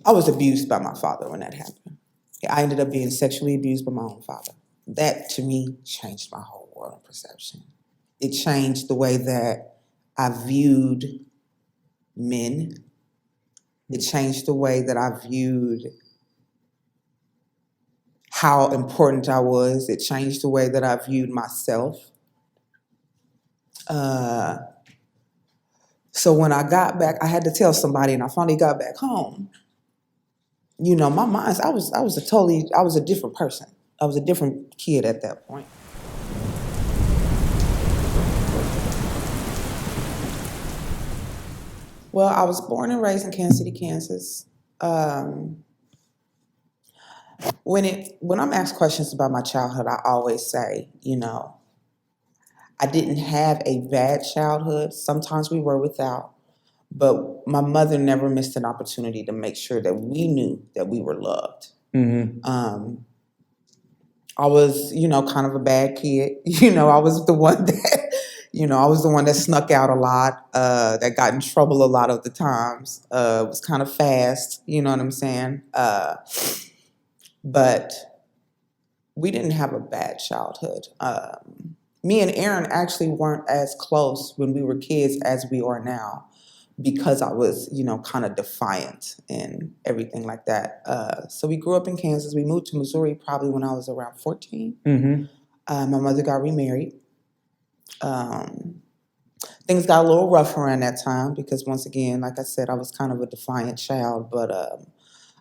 I was abused by my father when that happened. I ended up being sexually abused by my own father. That, to me, changed my whole world of perception. It changed the way that I viewed men. It changed the way that I viewed how important I was. It changed the way that I viewed myself. So when I got back, I had to tell somebody, and I finally got back home. My mind, I was a different person. I was a different kid at that point. Well, I was born and raised in Kansas City, Kansas. When I'm asked questions about my childhood, I always say, I didn't have a bad childhood. Sometimes we were without. But my mother never missed an opportunity to make sure that we knew that we were loved. Mm-hmm. I was, kind of a bad kid. I was the one that, I was the one that snuck out a lot, that got in trouble a lot of the times, was kind of fast, you know what I'm saying? But we didn't have a bad childhood. Me and Aaron actually weren't as close when we were kids as we are now, because I was, kind of defiant and everything like that. So we grew up in Kansas. We moved to Missouri probably when I was around 14. Mm-hmm. My mother got remarried. Things got a little rough around that time because, once again, like I said, I was kind of a defiant child. But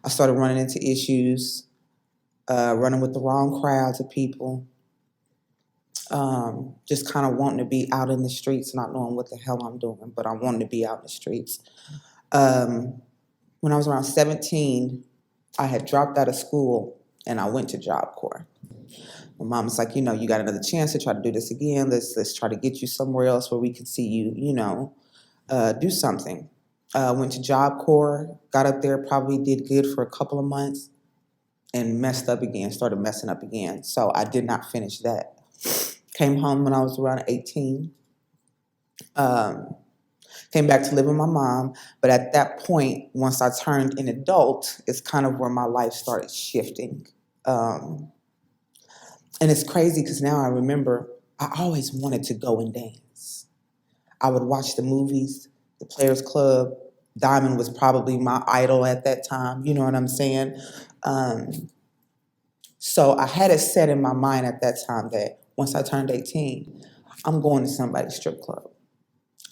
I started running into issues, running with the wrong crowds of people. Just kind of wanting to be out in the streets, not knowing what the hell I'm doing, but I wanted to be out in the streets. When I was around 17, I had dropped out of school and I went to Job Corps. My mom was like, you got another chance to try to do this again. Let's try to get you somewhere else where we can see you, do something. Went to Job Corps, got up there, probably did good for a couple of months, and started messing up again. So I did not finish that. Came home when I was around 18. Came back to live with my mom. But at that point, once I turned an adult, it's kind of where my life started shifting. And it's crazy because now I remember I always wanted to go and dance. I would watch the movies, the Players Club. Diamond was probably my idol at that time. You know what I'm saying? So I had it set in my mind at that time that once I turned 18, I'm going to somebody's strip club.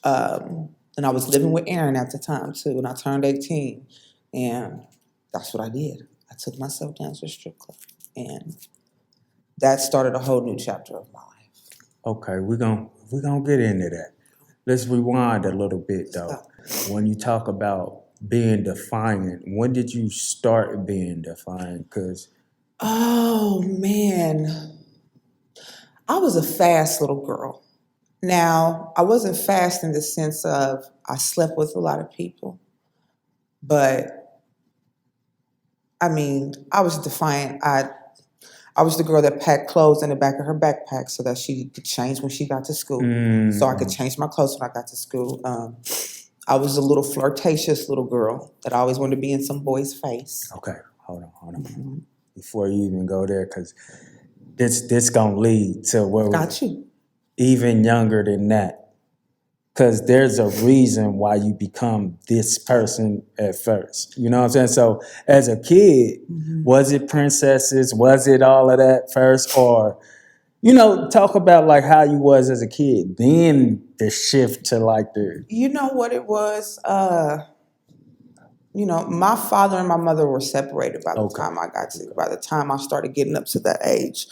And I was living with Aaron at the time, too, when I turned 18. And that's what I did. I took myself down to a strip club. And that started a whole new chapter of my life. Okay, we're gonna get into that. Let's rewind a little bit, though. When you talk about being defiant, when did you start being defiant? Because... Oh, man. I was a fast little girl. Now, I wasn't fast in the sense of I slept with a lot of people, but I was defiant. I was the girl that packed clothes in the back of her backpack so that she could change when she got to school, so I could change my clothes when I got to school. I was a little flirtatious little girl that always wanted to be in some boy's face. Okay, hold on. Mm-hmm. Before you even go there, because this gonna lead to where got you. Even younger than that, because there's a reason why you become this person at first. You know what I'm saying? So as a kid, was it princesses? Was it all of that first? Or, talk about like how you was as a kid, then the shift to like the... You know what it was? My father and my mother were separated by the time by the time I started getting up to that age.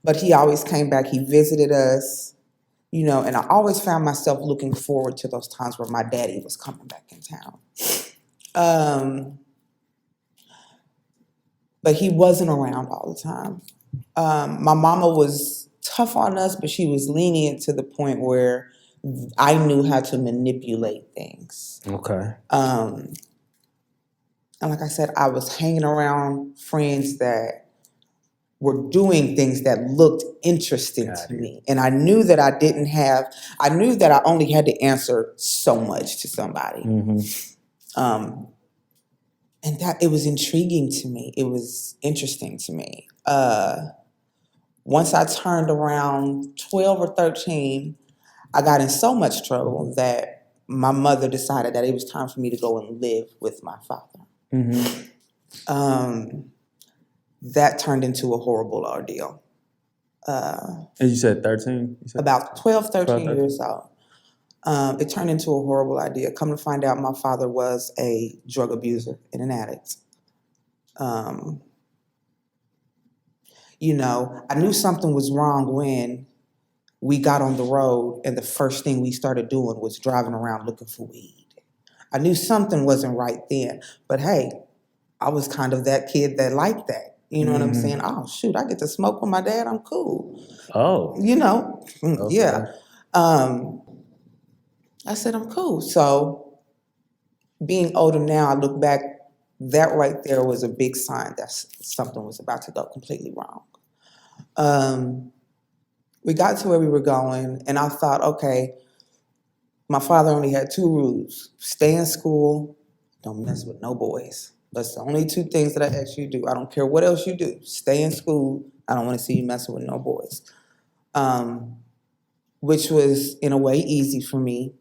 But he always came back. He visited us, and I always found myself looking forward to those times where my daddy was coming back in town. But he wasn't around all the time. My mama was tough on us, but she was lenient to the point where I knew how to manipulate things. Okay. And like I said, I was hanging around friends that were doing things that looked interesting to me. And I knew that I only had to answer so much to somebody. Mm-hmm. And that it was intriguing to me. It was interesting to me. Once I turned around 12 or 13, I got in so much trouble that my mother decided that it was time for me to go and live with my father. Mm-hmm. That turned into a horrible ordeal. And you said 13? You said? About 12, 13 13. years old. It turned into a horrible idea. Come to find out, my father was a drug abuser and an addict. I knew something was wrong when we got on the road and the first thing we started doing was driving around looking for weed. I knew something wasn't right then, but hey, I was kind of that kid that liked that. You know what I'm saying? Oh, shoot, I get to smoke with my dad. I'm cool. Oh. Okay. Yeah. I said, I'm cool. So being older now, I look back, that right there was a big sign that something was about to go completely wrong. We got to where we were going, and I thought, okay, my father only had 2 rules. Stay in school, don't mess with no boys. That's the only 2 things that I ask you to do. I don't care what else you do. Stay in school. I don't want to see you messing with no boys. Which was, in a way, easy for me.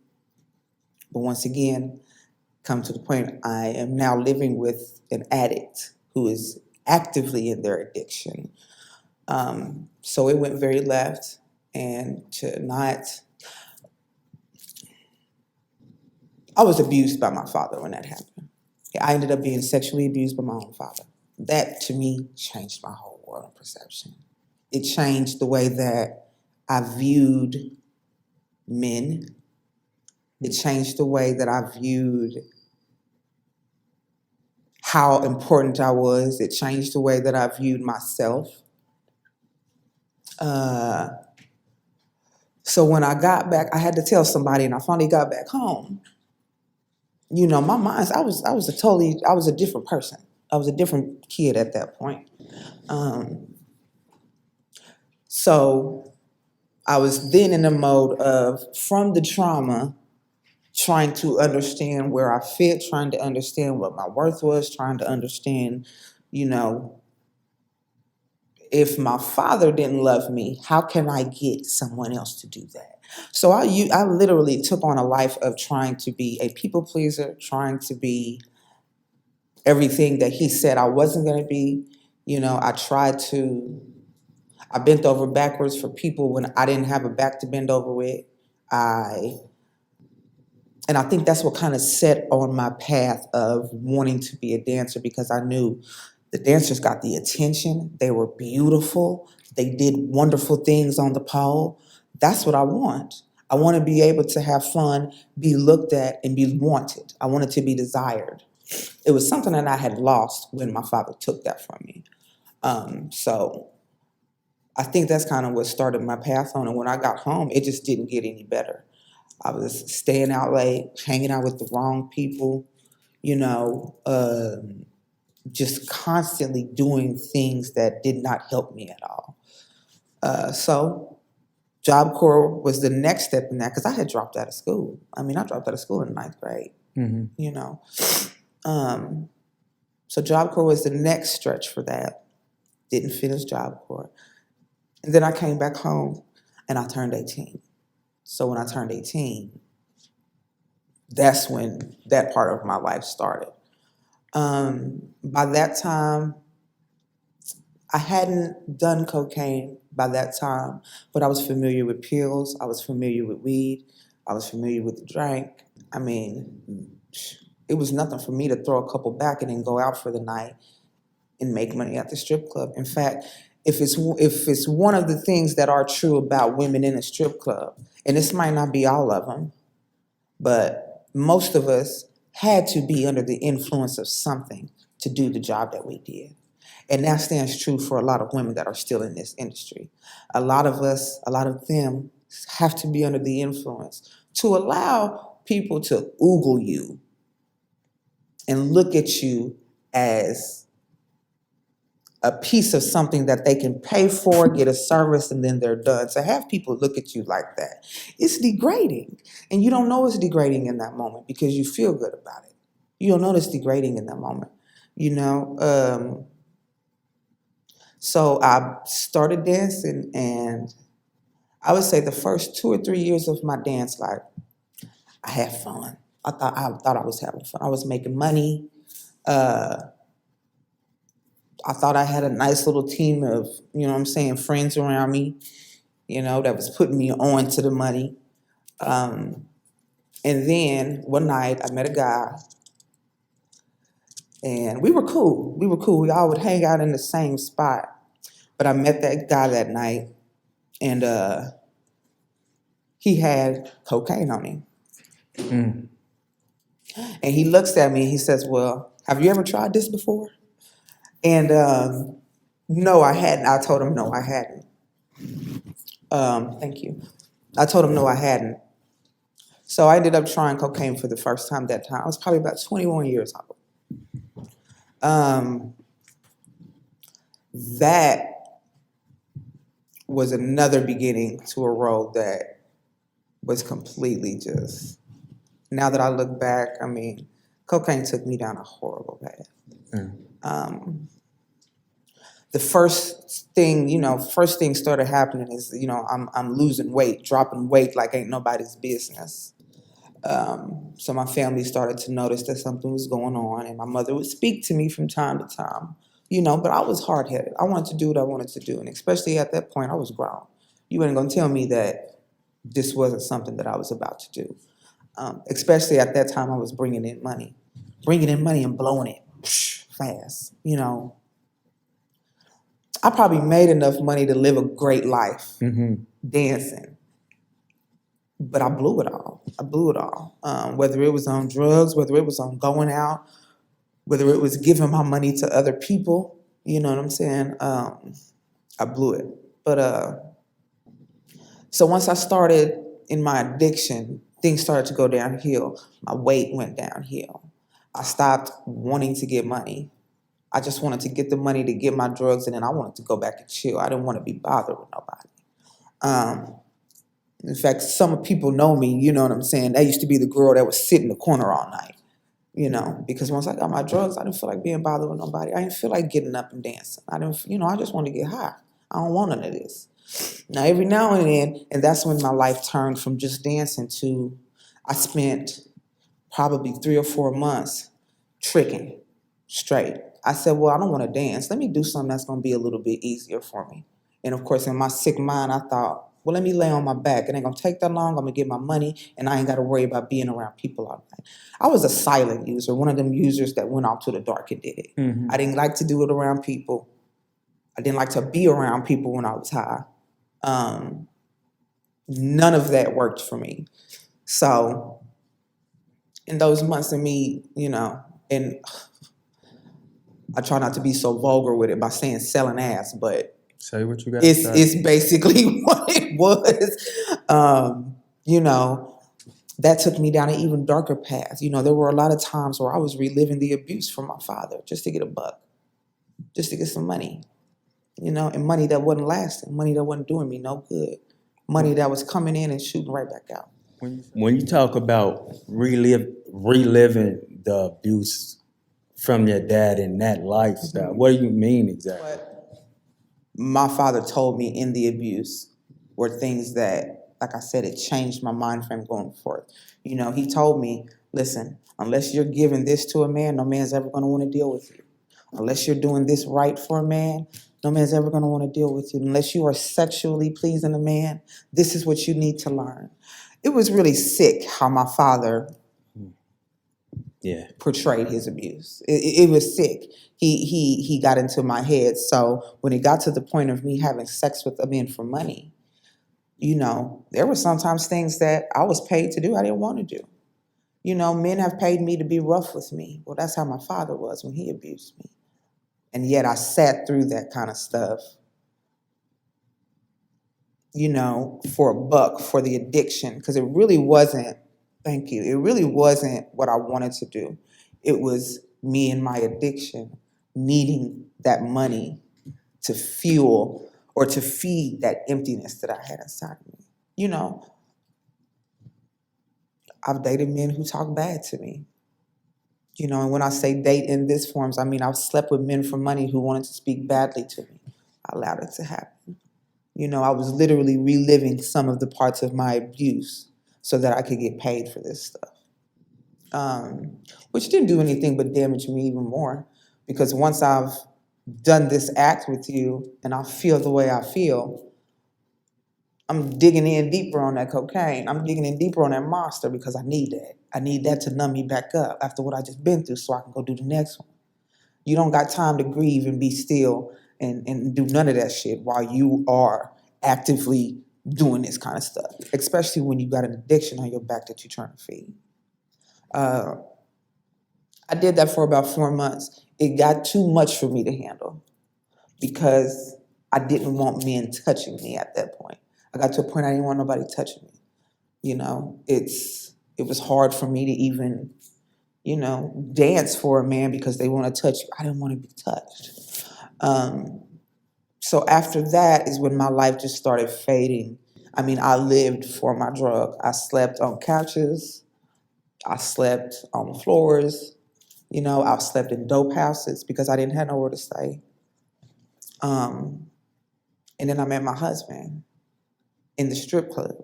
But once again, come to the point, I am now living with an addict who is actively in their addiction. So it went very left, and I was abused by my father when that happened. I ended up being sexually abused by my own father. That, to me, changed my whole world of perception. It changed the way that I viewed men. It changed the way that I viewed how important I was. It changed the way that I viewed myself. So when I got back, I had to tell somebody, and I finally got back home. My mind, I was a different person. I was a different kid at that point. So I was then in the mode of, from the trauma, trying to understand where I fit, trying to understand what my worth was, trying to understand, if my father didn't love me, how can I get someone else to do that? So I literally took on a life of trying to be a people pleaser, trying to be everything that he said I wasn't going to be. I bent over backwards for people when I didn't have a back to bend over with. And I think that's what kind of set on my path of wanting to be a dancer, because I knew the dancers got the attention. They were beautiful. They did wonderful things on the pole. That's what I want. I want to be able to have fun, be looked at, and be wanted. I wanted to be desired. It was something that I had lost when my father took that from me. So I think that's kind of what started my path on. And when I got home, it just didn't get any better. I was staying out late, hanging out with the wrong people, just constantly doing things that did not help me at all. So Job Corps was the next step in that, because I had dropped out of school. I dropped out of school in 9th grade, So Job Corps was the next stretch for that. Didn't finish Job Corps. And then I came back home and I turned 18. So when I turned 18, that's when that part of my life started. By that time, I hadn't done cocaine by that time, but I was familiar with pills. I was familiar with weed. I was familiar with the drink. It was nothing for me to throw a couple back and then go out for the night and make money at the strip club. In fact, if it's one of the things that are true about women in a strip club, and this might not be all of them, but most of us had to be under the influence of something to do the job that we did. And that stands true for a lot of women that are still in this industry. A lot of them have to be under the influence to allow people to oogle you and look at you as a piece of something that they can pay for, get a service, and then they're done. To have people look at you like that, it's degrading. And you don't know it's degrading in that moment because you feel good about it. You don't know it's degrading in that moment. you know. So I started dancing, and I would say the first 2 or 3 years of my dance life, I had fun. I thought I was having fun. I was making money. Uh, I thought I had a nice little team of, you know what I'm saying, friends around me, you know, that was putting me on to the money. Um, and then one night I met a guy, and we were cool. We were cool. We all would hang out in the same spot. But I met that guy that night, and he had cocaine on him. Mm. And he looks at me and he says, "Well, have you ever tried this before?" And no, I hadn't. I told him no, I hadn't. Thank you. I told him no, I hadn't. So I ended up trying cocaine for the first time that time. I was probably about 21 years old. Um, that was another beginning to a road that was completely just, now that I look back, I mean, cocaine took me down a horrible path. Mm. The first thing started happening is, you know, I'm losing weight, dropping weight like ain't nobody's business. So my family started to notice that something was going on, and my mother would speak to me from time to time, you know, but I was hard headed. I wanted to do what I wanted to do, and especially at that point, I was grown. You weren't going to tell me that this wasn't something that I was about to do. Especially at that time, I was bringing in money and blowing it fast, you know. I probably made enough money to live a great life dancing, but I blew it all. Whether it was on drugs, whether it was on going out, whether it was giving my money to other people, you know what I'm saying? I blew it. But so once I started in my addiction, things started to go downhill. My weight went downhill. I stopped wanting to get money. I just wanted to get the money to get my drugs, and then I wanted to go back and chill. I didn't want to be bothered with nobody. Um, in fact, some people know me, you know what I'm saying? That used to be the girl that would sit in the corner all night, you know, because once I got my drugs, I didn't feel like being bothered with nobody. I didn't feel like getting up and dancing. I didn't, you know, I just wanted to get high. I don't want none of this. Now, every now and then, and that's when my life turned from just dancing to, I spent probably 3 or 4 months tricking straight. I said, well, I don't want to dance. Let me do something that's going to be a little bit easier for me. And of course, in my sick mind, I thought, well, let me lay on my back. It ain't going to take that long. I'm going to get my money, and I ain't got to worry about being around people all night. I was a silent user, one of them users that went off to the dark and did it. I didn't like to do it around people. I didn't like to be around people when I was high. None of that worked for me. So in those months of me, you know, and I try not to be so vulgar with it by saying selling ass, but Say what you got. it's basically what it was. You know, that took me down an even darker path. You know, there were a lot of times where I was reliving the abuse from my father just to get a buck, just to get some money, you know, and money that wasn't lasting, money that wasn't doing me no good, money that was coming in and shooting right back out. When you talk about reliving the abuse from your dad in that lifestyle, what do you mean exactly? What my father told me in the abuse were things that, like I said, it changed my mind frame going forth. You know, he told me, listen, unless you're giving this to a man, no man's ever going to want to deal with you. Unless you're doing this right for a man, no man's ever going to want to deal with you. Unless you are sexually pleasing a man, this is what you need to learn. It was really sick how my father portrayed his abuse. It was sick. He got into my head. So when it got to the point of me having sex with a man for money, you know, there were sometimes things that I was paid to do I didn't want to do. You know, men have paid me to be rough with me. Well, that's how my father was when he abused me. And yet I sat through that kind of stuff, you know, for a buck, for the addiction, because it really wasn't, thank you, it really wasn't what I wanted to do. It was me and my addiction needing that money to fuel or to feed that emptiness that I had inside of me. You know, I've dated men who talk bad to me. And when I say date in this forms, I mean I've slept with men for money who wanted to speak badly to me. I allowed it to happen. I was literally reliving some of the parts of my abuse so that I could get paid for this stuff. Which didn't do anything but damage me even more. Because once I've done this act with you and I feel the way I feel, I'm digging in deeper on that cocaine. I'm digging in deeper on that monster because I need that. I need that to numb me back up after what I just been through so I can go do the next one. You don't got time to grieve and be still and do none of that shit while you are actively doing this kind of stuff, especially when you got an addiction on your back that you're trying to feed. I did that for about 4 months. It got too much for me to handle because I didn't want men touching me at that point. I got to a point I didn't want nobody touching me. It was hard for me to even, dance for a man because they want to touch you. I didn't want to be touched. So after that is when my life just started fading. I mean, I lived for my drug. I slept on couches. I slept on floors. I've slept in dope houses because I didn't have nowhere to stay. And then I met my husband in the strip club.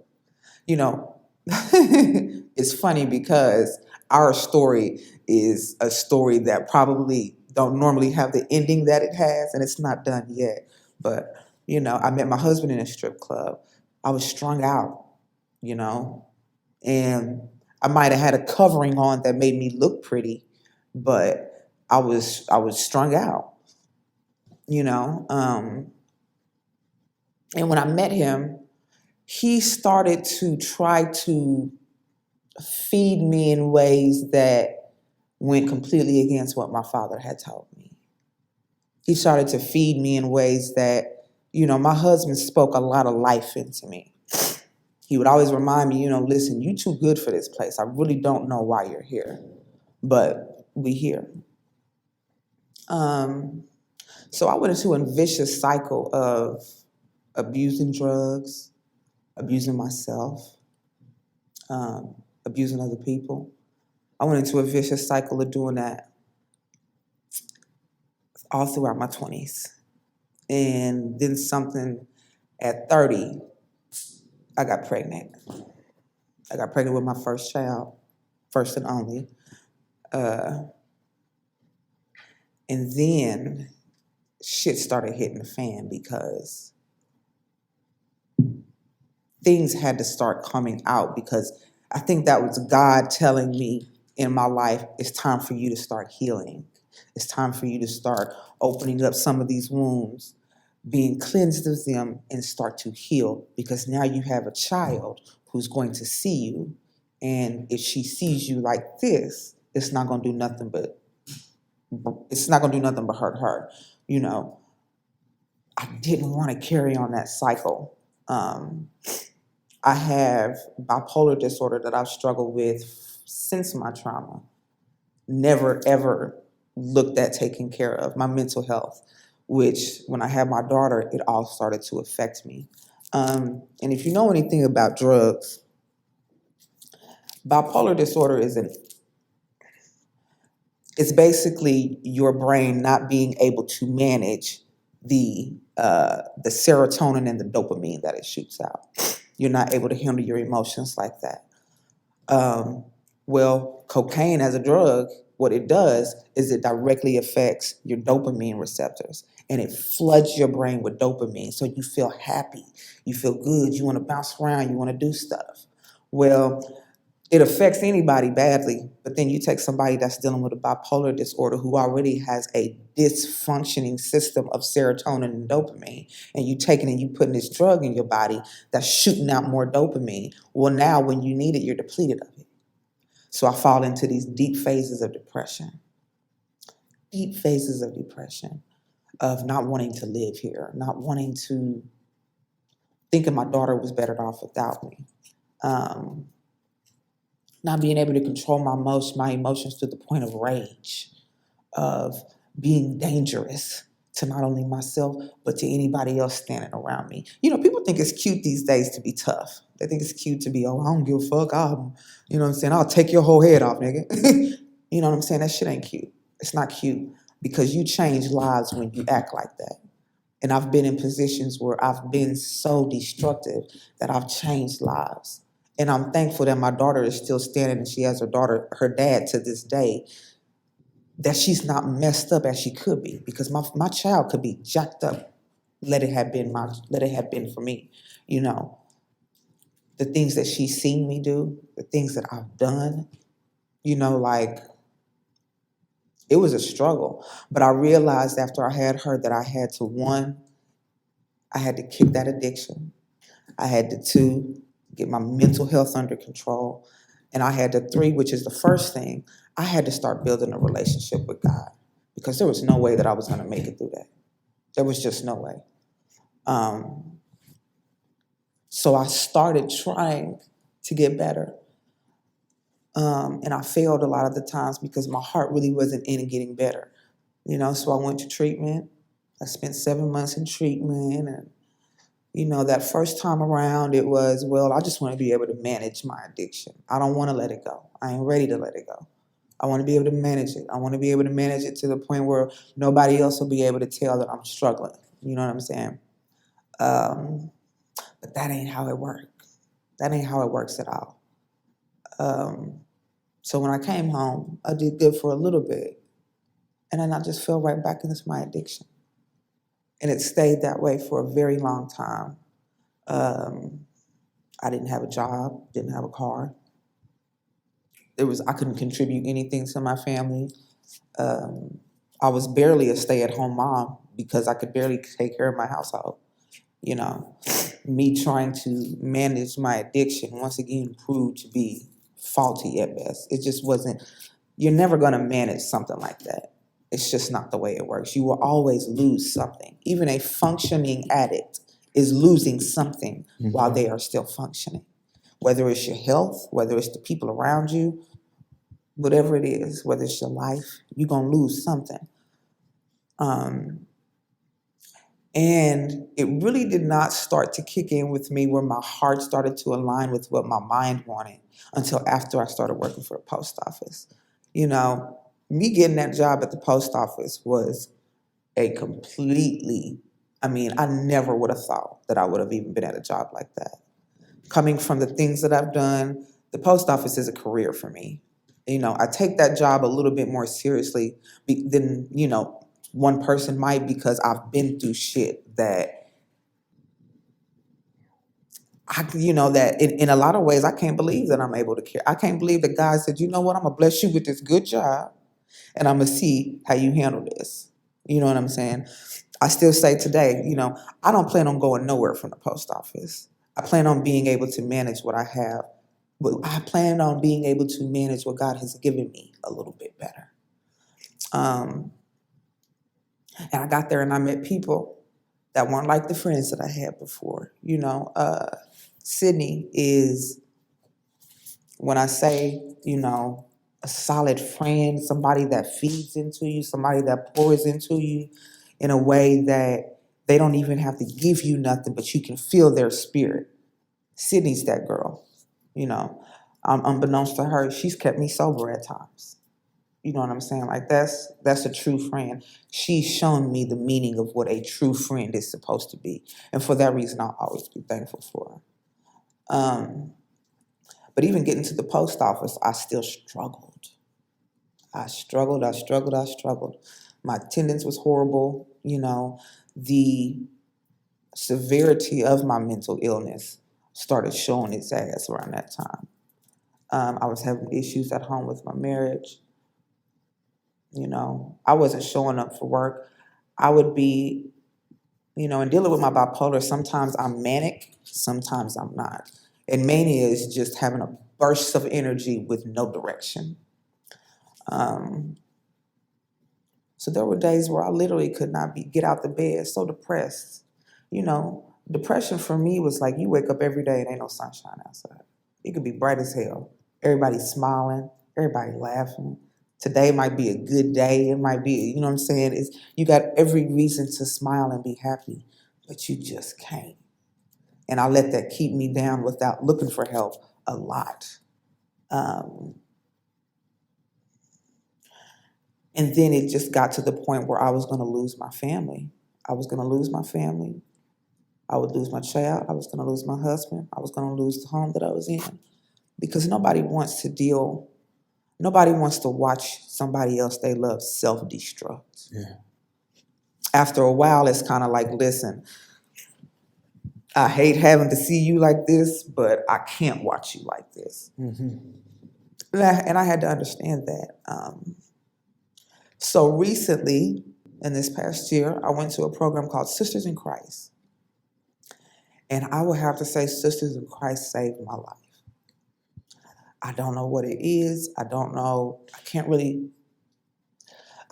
You know, it's funny because our story is a story that probably don't normally have the ending that it has, and it's not done yet. But, I met my husband in a strip club. I was strung out, and I might have had a covering on that made me look pretty, but I was strung out, you know. And when I met him, he started to try to feed me in ways that went completely against what my father had told me. He started to feed me in ways that, my husband spoke a lot of life into me. He would always remind me, listen, you too good for this place. I really don't know why you're here, but we here. So I went into a vicious cycle of abusing drugs, abusing myself, abusing other people. I went into a vicious cycle of doing that all throughout my 20s. And then something at 30, I got pregnant. I got pregnant with my first child, first and only. And then shit started hitting the fan because things had to start coming out because I think that was God telling me in my life, it's time for you to start healing. It's time for you to start opening up some of these wounds, being cleansed of them, and start to heal because now you have a child who's going to see you. And if she sees you like this, it's not going to do nothing but hurt her. I didn't want to carry on that cycle. I have bipolar disorder that I've struggled with since my trauma. Never, ever looked at taking care of my mental health, which when I had my daughter, it all started to affect me. And if you know anything about drugs, bipolar disorder it's basically your brain not being able to manage the serotonin and the dopamine that it shoots out. You're not able to handle your emotions like that. Well, cocaine as a drug, what it does is it directly affects your dopamine receptors and it floods your brain with dopamine. So you feel happy, you feel good, you want to bounce around, you want to do stuff. Well, it affects anybody badly, but then you take somebody that's dealing with a bipolar disorder who already has a dysfunctioning system of serotonin and dopamine, and you taking and you putting this drug in your body that's shooting out more dopamine. Well, now when you need it, you're depleted of it. So I fall into these deep phases of depression, of not wanting to live here, not wanting to, thinking my daughter was better off without me. Not being able to control my emotions to the point of rage, of being dangerous to not only myself, but to anybody else standing around me. People think it's cute these days to be tough. They think it's cute to be, oh, I don't give a fuck. You know what I'm saying? I'll take your whole head off, nigga. You know what I'm saying? That shit ain't cute. It's not cute because you change lives when you act like that. And I've been in positions where I've been so destructive that I've changed lives. And I'm thankful that my daughter is still standing and she has her dad to this day, that she's not messed up as she could be, because my child could be jacked up. Let it have been for me. You know, the things that she's seen me do, the things that I've done, like it was a struggle. But I realized after I had her that I had to, one, I had to kick that addiction. I had to, two, get my mental health under control. And I had to, three, which is the first thing, I had to start building a relationship with God, because there was no way that I was going to make it through that. There was just no way. So I started trying to get better. And I failed a lot of the times because my heart really wasn't in getting better. So I went to treatment. I spent 7 months in treatment. And, that first time around, it was, well, I just want to be able to manage my addiction. I don't want to let it go. I ain't ready to let it go. I want to be able to manage it. I want to be able to manage it to the point where nobody else will be able to tell that I'm struggling. You know what I'm saying? But that ain't how it works. That ain't how it works at all. So when I came home, I did good for a little bit. And then I just fell right back into my addiction. And it stayed that way for a very long time. I didn't have a job, didn't have a car. I couldn't contribute anything to my family. I was barely a stay-at-home mom because I could barely take care of my household. Me trying to manage my addiction once again proved to be faulty at best. It just wasn't. You're never going to manage something like that. It's just not the way it works. You will always lose something. Even a functioning addict is losing something while they are still functioning. Whether it's your health, whether it's the people around you, whatever it is, whether it's your life, you're going to lose something. And it really did not start to kick in with me where my heart started to align with what my mind wanted until after I started working for a post office. Me getting that job at the post office was I never would have thought that I would have even been at a job like that. Coming from the things that I've done, the post office is a career for me. I take that job a little bit more seriously than, one person might, because I've been through shit that that in a lot of ways, I can't believe that I'm able to care. I can't believe that God said, you know what, I'm going to bless you with this good job and I'm going to see how you handle this. You know what I'm saying? I still say today, I don't plan on going nowhere from the post office. I plan on being able to manage what I have. But I plan on being able to manage what God has given me a little bit better. And I got there and I met people that weren't like the friends that I had before. Sydney is, when I say, a solid friend, somebody that feeds into you, somebody that pours into you in a way that they don't even have to give you nothing, but you can feel their spirit. Sydney's that girl, unbeknownst to her, she's kept me sober at times. You know what I'm saying? Like that's a true friend. She's shown me the meaning of what a true friend is supposed to be. And for that reason, I'll always be thankful for her. But even getting to the post office, I still struggled. I struggled. My attendance was horrible. The severity of my mental illness started showing its ass around that time. I was having issues at home with my marriage. I wasn't showing up for work. I would be, in dealing with my bipolar, sometimes I'm manic, sometimes I'm not. And mania is just having a burst of energy with no direction. So there were days where I literally could not get out the bed, so depressed. Depression for me was like you wake up every day and ain't no sunshine outside. It could be bright as hell. Everybody's smiling, everybody laughing. Today might be a good day. It might be, you know what I'm saying? You got every reason to smile and be happy, but you just can't. And I let that keep me down without looking for help a lot. And then it just got to the point where I was going to lose my family. I was going to lose my family. I would lose my child. I was going to lose my husband. I was going to lose the home that I was in. Because nobody wants to watch somebody else they love self-destruct. Yeah. After a while, it's kind of like, listen, I hate having to see you like this, but I can't watch you like this. Mm-hmm. And I had to understand that. So recently, in this past year, I went to a program called Sisters in Christ. And I would have to say Sisters in Christ saved my life. I don't know what it is. I don't know.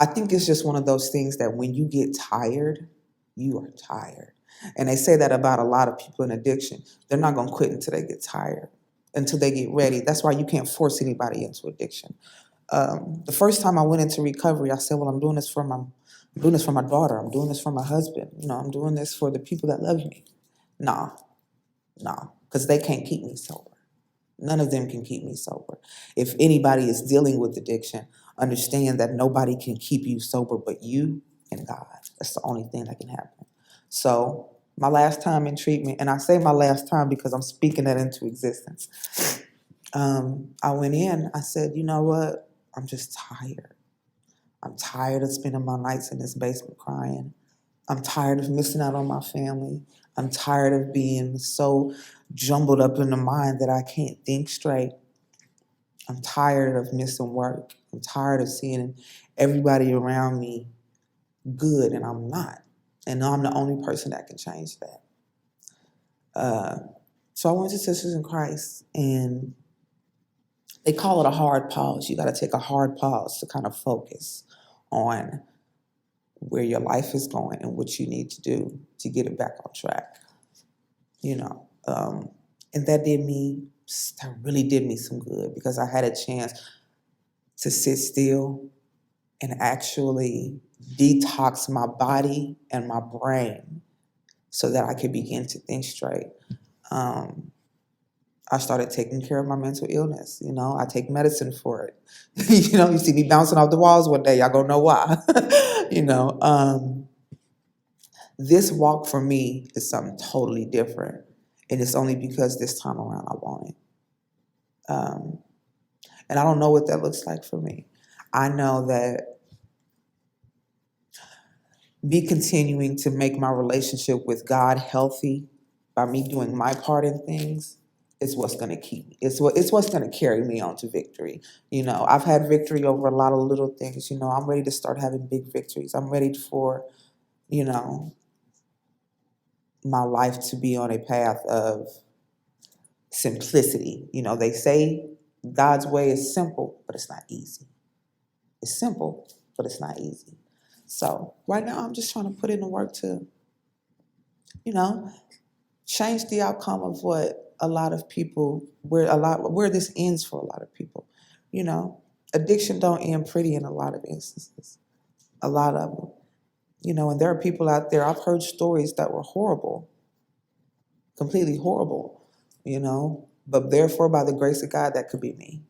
I think it's just one of those things that when you get tired, you are tired. And they say that about a lot of people in addiction. They're not going to quit until they get tired, until they get ready. That's why you can't force anybody into addiction. The first time I went into recovery, I said, well, I'm doing this for my daughter. I'm doing this for my husband. I'm doing this for the people that love me. No, because they can't keep me sober. None of them can keep me sober. If anybody is dealing with addiction, understand that nobody can keep you sober but you and God. That's the only thing that can happen. So my last time in treatment, and I say my last time because I'm speaking that into existence. I went in, I said, you know what? I'm just tired. I'm tired of spending my nights in this basement crying. I'm tired of missing out on my family. I'm tired of being so jumbled up in the mind that I can't think straight. I'm tired of missing work. I'm tired of seeing everybody around me good and I'm not. And I'm the only person that can change that. So I went to Sisters in Christ, and they call it a hard pause. You got to take a hard pause to kind of focus on where your life is going and what you need to do to get it back on track. And that really did me some good, because I had a chance to sit still and actually detox my body and my brain so that I could begin to think straight. I started taking care of my mental illness. I take medicine for it. You see me bouncing off the walls one day, y'all gonna know why. This walk for me is something totally different. And it's only because this time around I want it. And I don't know what that looks like for me. I know that me continuing to make my relationship with God healthy by me doing my part in things is what's going to keep me. It's what's going to carry me on to victory. I've had victory over a lot of little things. I'm ready to start having big victories. I'm ready for, my life to be on a path of simplicity. They say God's way is simple, but it's not easy. It's simple, but it's not easy. So right now I'm just trying to put in the work to, change the outcome of what a lot of people, where this ends for a lot of people. Addiction don't end pretty in a lot of instances. A lot of them. And there are people out there, I've heard stories that were horrible, completely horrible, but therefore by the grace of God, that could be me.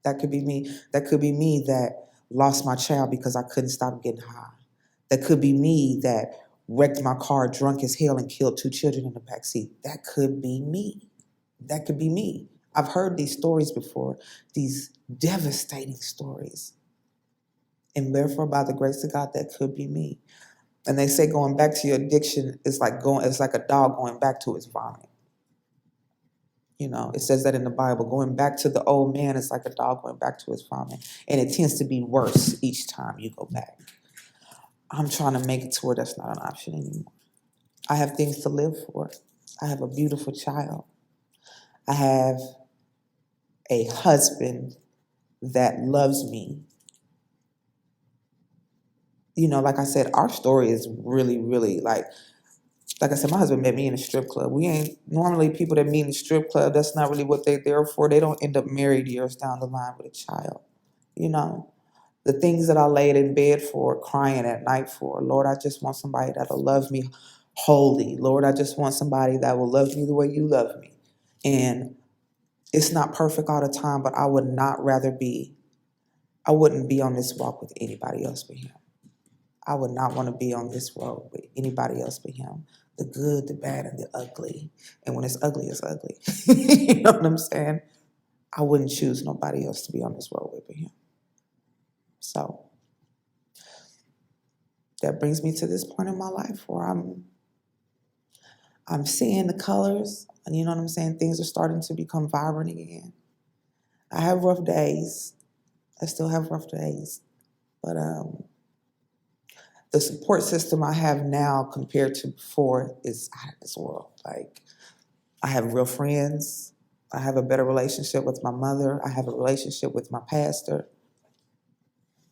That could be me. That could be me that lost my child because I couldn't stop getting high. That could be me that wrecked my car drunk as hell and killed 2 children in the backseat. That could be me. That could be me. I've heard these stories before, these devastating stories. And therefore, by the grace of God, that could be me. And they say going back to your addiction is it's like a dog going back to its vomit. It says that in the Bible. Going back to the old man is like a dog going back to his vomit. And it tends to be worse each time you go back. I'm trying to make it to where that's not an option anymore. I have things to live for. I have a beautiful child. I have a husband that loves me. Like I said, our story is really, really like I said, my husband met me in a strip club. We ain't normally people that meet in a strip club. That's not really what they're there for. They don't end up married years down the line with a child. The things that I laid in bed for, crying at night for. Lord, I just want somebody that'll love me wholly. Lord, I just want somebody that will love me the way you love me. And it's not perfect all the time, but I would not rather be I wouldn't be on this walk with anybody else but him. I would not want to be on this road with anybody else but him. The good, the bad, and the ugly. And when it's ugly, it's ugly. You know what I'm saying? I wouldn't choose nobody else to be on this road with but him. So that brings me to this point in my life where I'm seeing the colors, and you know what I'm saying? Things are starting to become vibrant again. I have rough days. I still have rough days. But the support system I have now compared to before is out of this world. Like, I have real friends. I have a better relationship with my mother. I have a relationship with my pastor,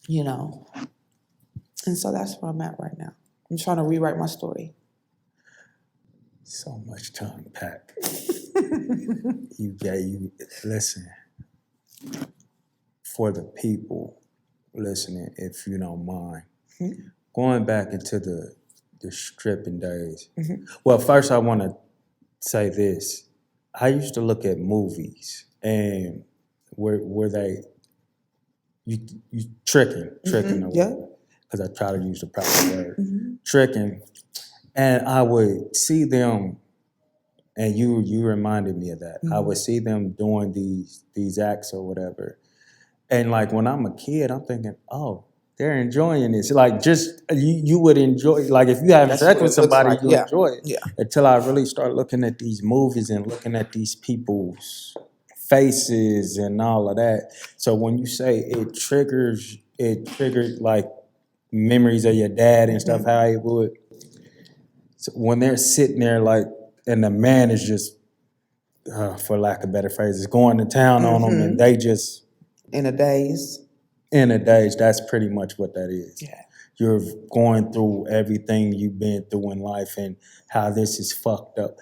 you know. And so that's where I'm at right now. I'm trying to rewrite my story. So much to unpack. Listen, for the people listening, if you don't mind, going back into the stripping days. Well, first I want to say this. I used to look at movies and where they you tricking Yeah. because I try to use the proper word, tricking, and I would see them, and you reminded me of that. I would see them doing these acts or whatever, and like when I'm a kid, I'm thinking, oh, they're enjoying this. Like just you would enjoy, like if you have That's sex what with it looks somebody, like. you Yeah. enjoy it. Yeah. Until I really start looking at these movies and looking at these people's faces and all of that. So when you say it triggered like memories of your dad and stuff, how it would. So when they're sitting there like, and the man is just, for lack of better phrases, going to town on them, and they just In a daze. in a daze. That's pretty much what that is. Yeah. You're going through everything you've been through in life and how this is fucked up.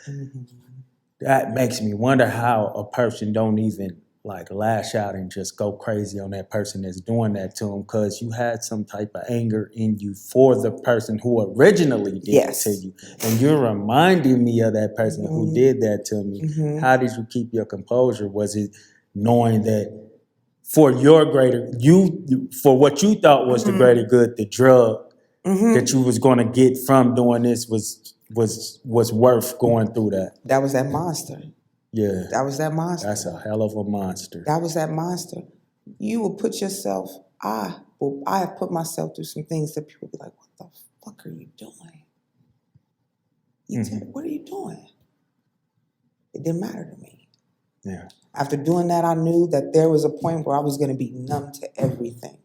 That makes me wonder how a person don't even like lash out and just go crazy on that person that's doing that to them, because you had some type of anger in you for the person who originally did it to you. And you're reminding me of that person who did that to me. How did you keep your composure? Was it knowing that for your greater, for what you thought was the greater good, the drug that you was going to get from doing this was worth going through that? That was that monster. Yeah. That was that monster. That's a hell of a monster. That was that monster. You will put yourself, I have put myself through some things that people be like, what the fuck are you doing? What are you doing? It didn't matter to me. Yeah. After doing that, I knew that there was a point where I was going to be numb to everything.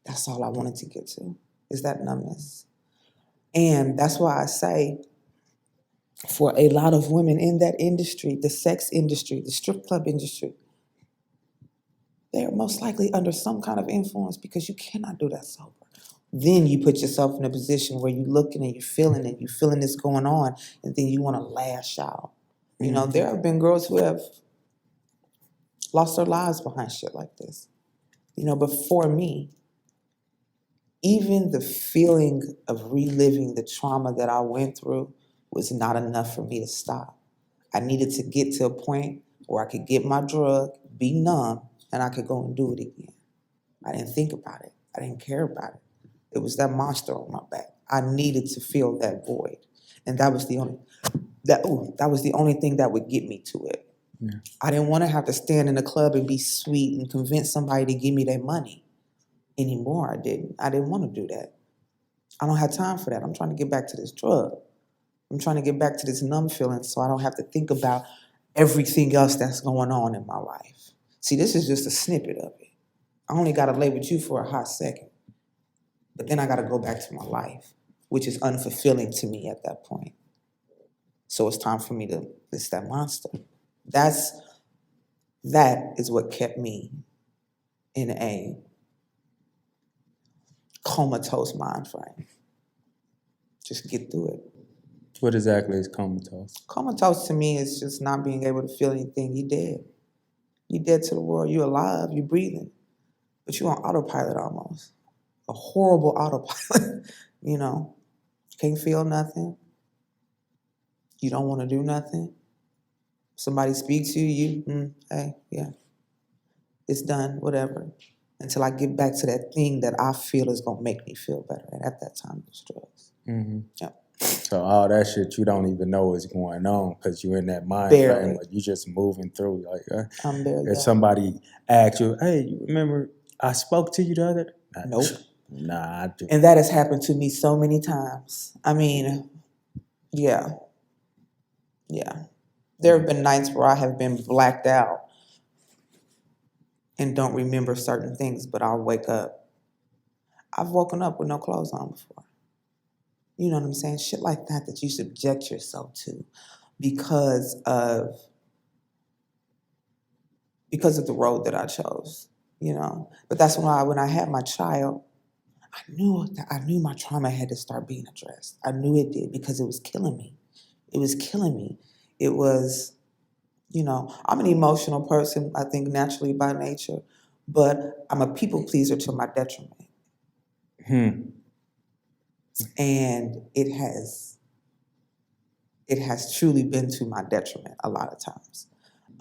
That's all I wanted to get to, is that numbness. And that's why I say, for a lot of women in that industry, the sex industry, the strip club industry, they are most likely under some kind of influence, because you cannot do that sober. Then you put yourself in a position where you're looking and you're feeling this going on, and then you want to lash out. You know, there have been girls who have lost their lives behind shit like this. You know, but for me, even the feeling of reliving the trauma that I went through was not enough for me to stop. I needed to get to a point where I could get my drug, be numb, and I could go and do it again. I didn't think about it. I didn't care about it. It was that monster on my back. I needed to fill that void. And that was the only thing that would get me to it. Yeah. I didn't want to have to stand in a club and be sweet and convince somebody to give me their money anymore. I didn't want to do that. I don't have time for that. I'm trying to get back to this drug. I'm trying to get back to this numb feeling so I don't have to think about everything else that's going on in my life. See, this is just a snippet of it. I only got to lay with you for a hot second. But then I got to go back to my life, which is unfulfilling to me at that point. So it's time for me to, it's that monster. That is what kept me in a comatose mind frame. Just get through it. What exactly is comatose? Comatose to me is just not being able to feel anything. You're dead. You're dead to the world. You're alive. You're breathing. But you're on autopilot almost. A horrible autopilot. You know, can't feel nothing. You don't want to do nothing. Somebody speaks to you, hey, yeah. It's done, whatever. until I get back to that thing that I feel is going to make me feel better. And at that time, it was drugs. Mm-hmm. Yep. So all that shit you don't even know is going on because you're in that mind Barely. frame. Like you just moving through. Like I'm barely. if somebody asks you, "Hey, you remember I spoke to you the other day?" Nope. Nah, I do. And that has happened to me so many times. I mean, yeah. There have been nights where I have been blacked out and don't remember certain things, but I'll wake up. I've woken up with no clothes on before. You know what I'm saying? Shit like that you subject yourself to because of the road that I chose, you know. But that's why when I had my child, I knew my trauma had to start being addressed. I knew it did because it was killing me. It was killing me. It was, you know, I'm an emotional person, I think naturally by nature, but I'm a people pleaser to my detriment. And it has truly been to my detriment a lot of times.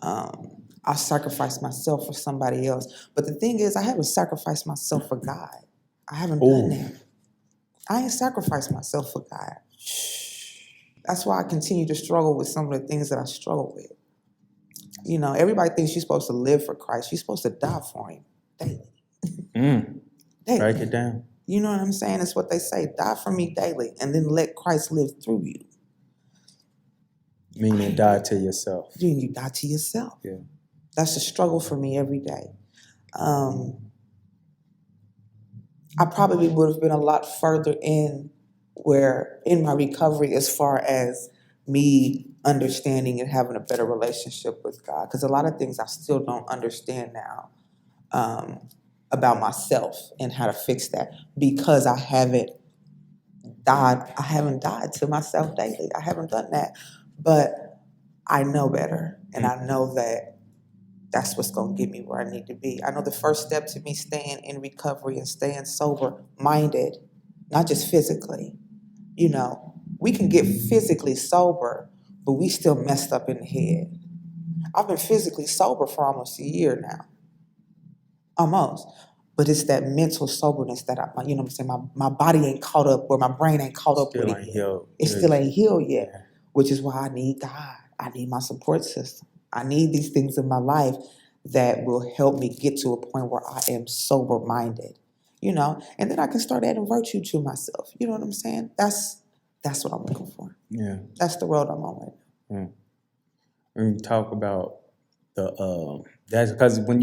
I'll sacrifice myself for somebody else. But the thing is, I haven't sacrificed myself for God. I haven't done that. I ain't sacrificed myself for God. That's why I continue to struggle with some of the things that I struggle with. You know, everybody thinks you're supposed to live for Christ. You're supposed to die for him daily. Daily. Break it down. You know what I'm saying? It's what they say. Die for me daily and then let Christ live through you. Meaning die to yourself. You die to yourself. Yeah. That's a struggle for me every day. I probably would have been a lot further in my recovery as far as me understanding and having a better relationship with God. Because a lot of things I still don't understand now about myself and how to fix that because I haven't died to myself daily. I haven't done that. But I know better. And I know that that's what's going to get me where I need to be. I know the first step to me staying in recovery and staying sober-minded, not just physically. You know, we can get physically sober, but we still messed up in the head. I've been physically sober for almost a year now. Almost. But it's that mental soberness that you know what I'm saying? My body ain't caught up, or my brain ain't caught up with it yet. It still ain't healed yet, which is why I need God. I need my support system. I need these things in my life that will help me get to a point where I am sober-minded, you know, and then I can start adding virtue to myself. You know what I'm saying? That's what I'm looking for. Yeah. That's the road I'm on right now. Yeah. When you talk about that's because when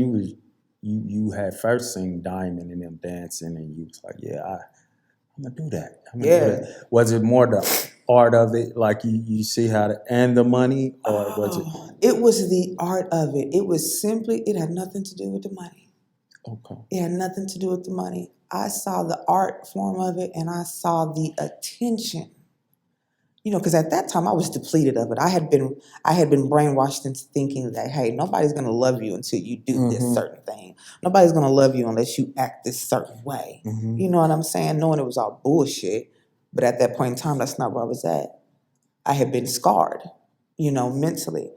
you had first seen Diamond and them dancing and you was like, yeah, I'm gonna do that. I'm gonna do that. Was it more the art of it, like you see how to, and the money, or was it? It was the art of it. It was simply, it had nothing to do with the money. Okay. It had nothing to do with the money. I saw the art form of it and I saw the attention. You know, because at that time I was depleted of it. I had been brainwashed into thinking that, hey, nobody's gonna love you until you do this certain thing. Nobody's gonna love you unless you act this certain way. You know what I'm saying? Knowing it was all bullshit. But at that point in time, that's not where I was at. I had been scarred, you know, mentally.